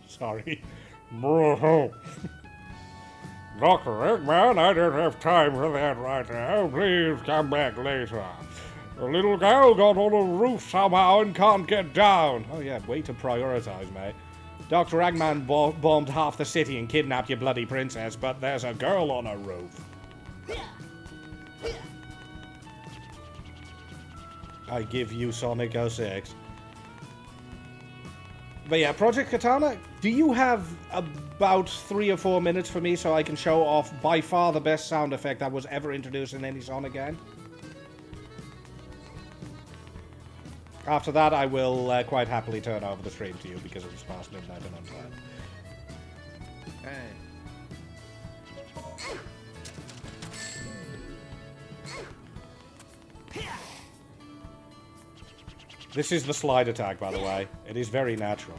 Sorry. Dr. Eggman, I don't have time for that right now. Please come back later. The little girl got on the roof somehow and can't get down. Oh yeah, way to prioritize, mate. Dr. Eggman bombed half the city and kidnapped your bloody princess, but there's a girl on a roof. I give you Sonic 06. But yeah, Project Katana, do you have about 3 or 4 minutes for me so I can show off by far the best sound effect that was ever introduced in any Sonic game? After that, I will quite happily turn over the stream to you because it's past midnight and I'm tired. Hey. This is the slide attack, by the way. It is very natural.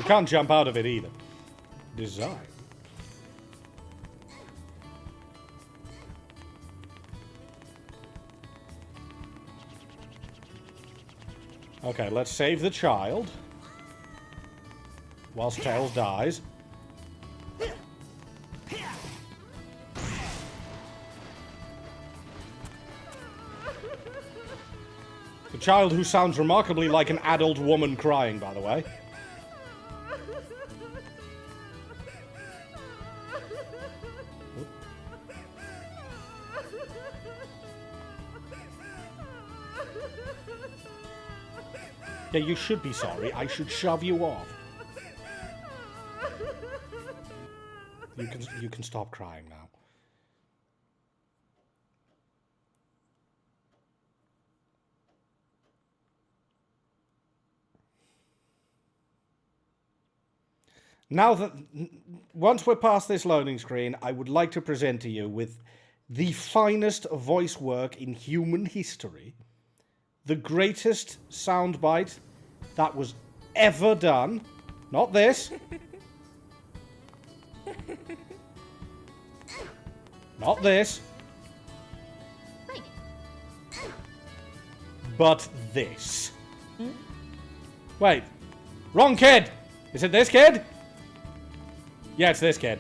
can't jump out of it either. Design. Okay, let's save the child. Whilst Tails dies. The child who sounds remarkably like an adult woman crying, by the way. Yeah, you should be sorry. I should shove you off. You can stop crying now. Now that once we're past this loading screen, I would like to present to you with the finest voice work in human history. The greatest soundbite that was ever done. Not this. Not this. But this. Wait. Wrong kid! Is it this kid? Yeah, it's this kid.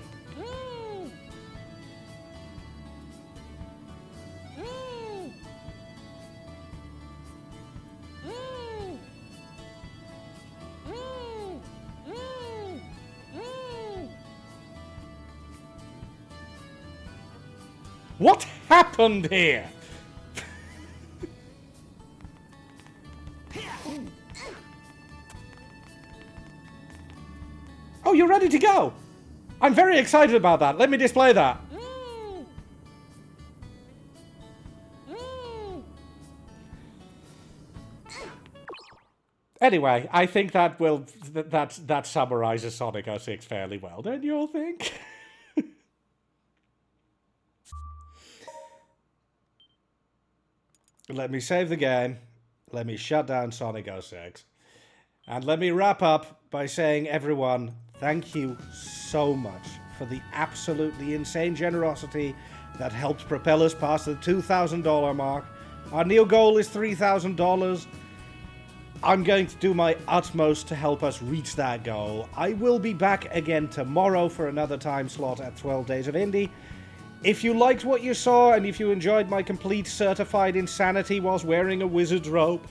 What happened here? Oh, you're ready to go. I'm very excited about that. Let me display that. Anyway, I think that will that summarizes Sonic 06 fairly well, don't you all think? Let me save the game. Let me shut down Sonic 06. And let me wrap up by saying, everyone, thank you so much for the absolutely insane generosity that helped propel us past the $2,000 mark. Our new goal is $3,000. I'm going to do my utmost to help us reach that goal. I will be back again tomorrow for another time slot at 12 Days of Indie. If you liked what you saw, and if you enjoyed my complete certified insanity whilst wearing a wizard's robe,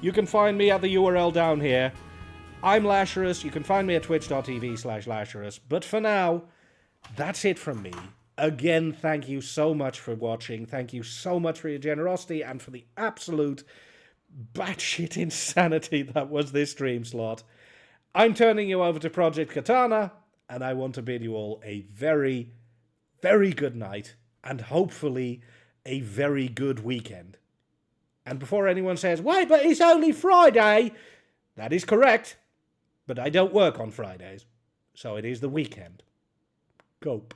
you can find me at the URL down here. I'm Lasharus. You can find me at twitch.tv/Lasharus. But for now, that's it from me. Again, thank you so much for watching. Thank you so much for your generosity and for the absolute batshit insanity that was this stream slot. I'm turning you over to Project Katana, and I want to bid you all a very, very good night, and hopefully a very good weekend. And before anyone says, wait, but it's only Friday, that is correct, but I don't work on Fridays, so it is the weekend. Cope.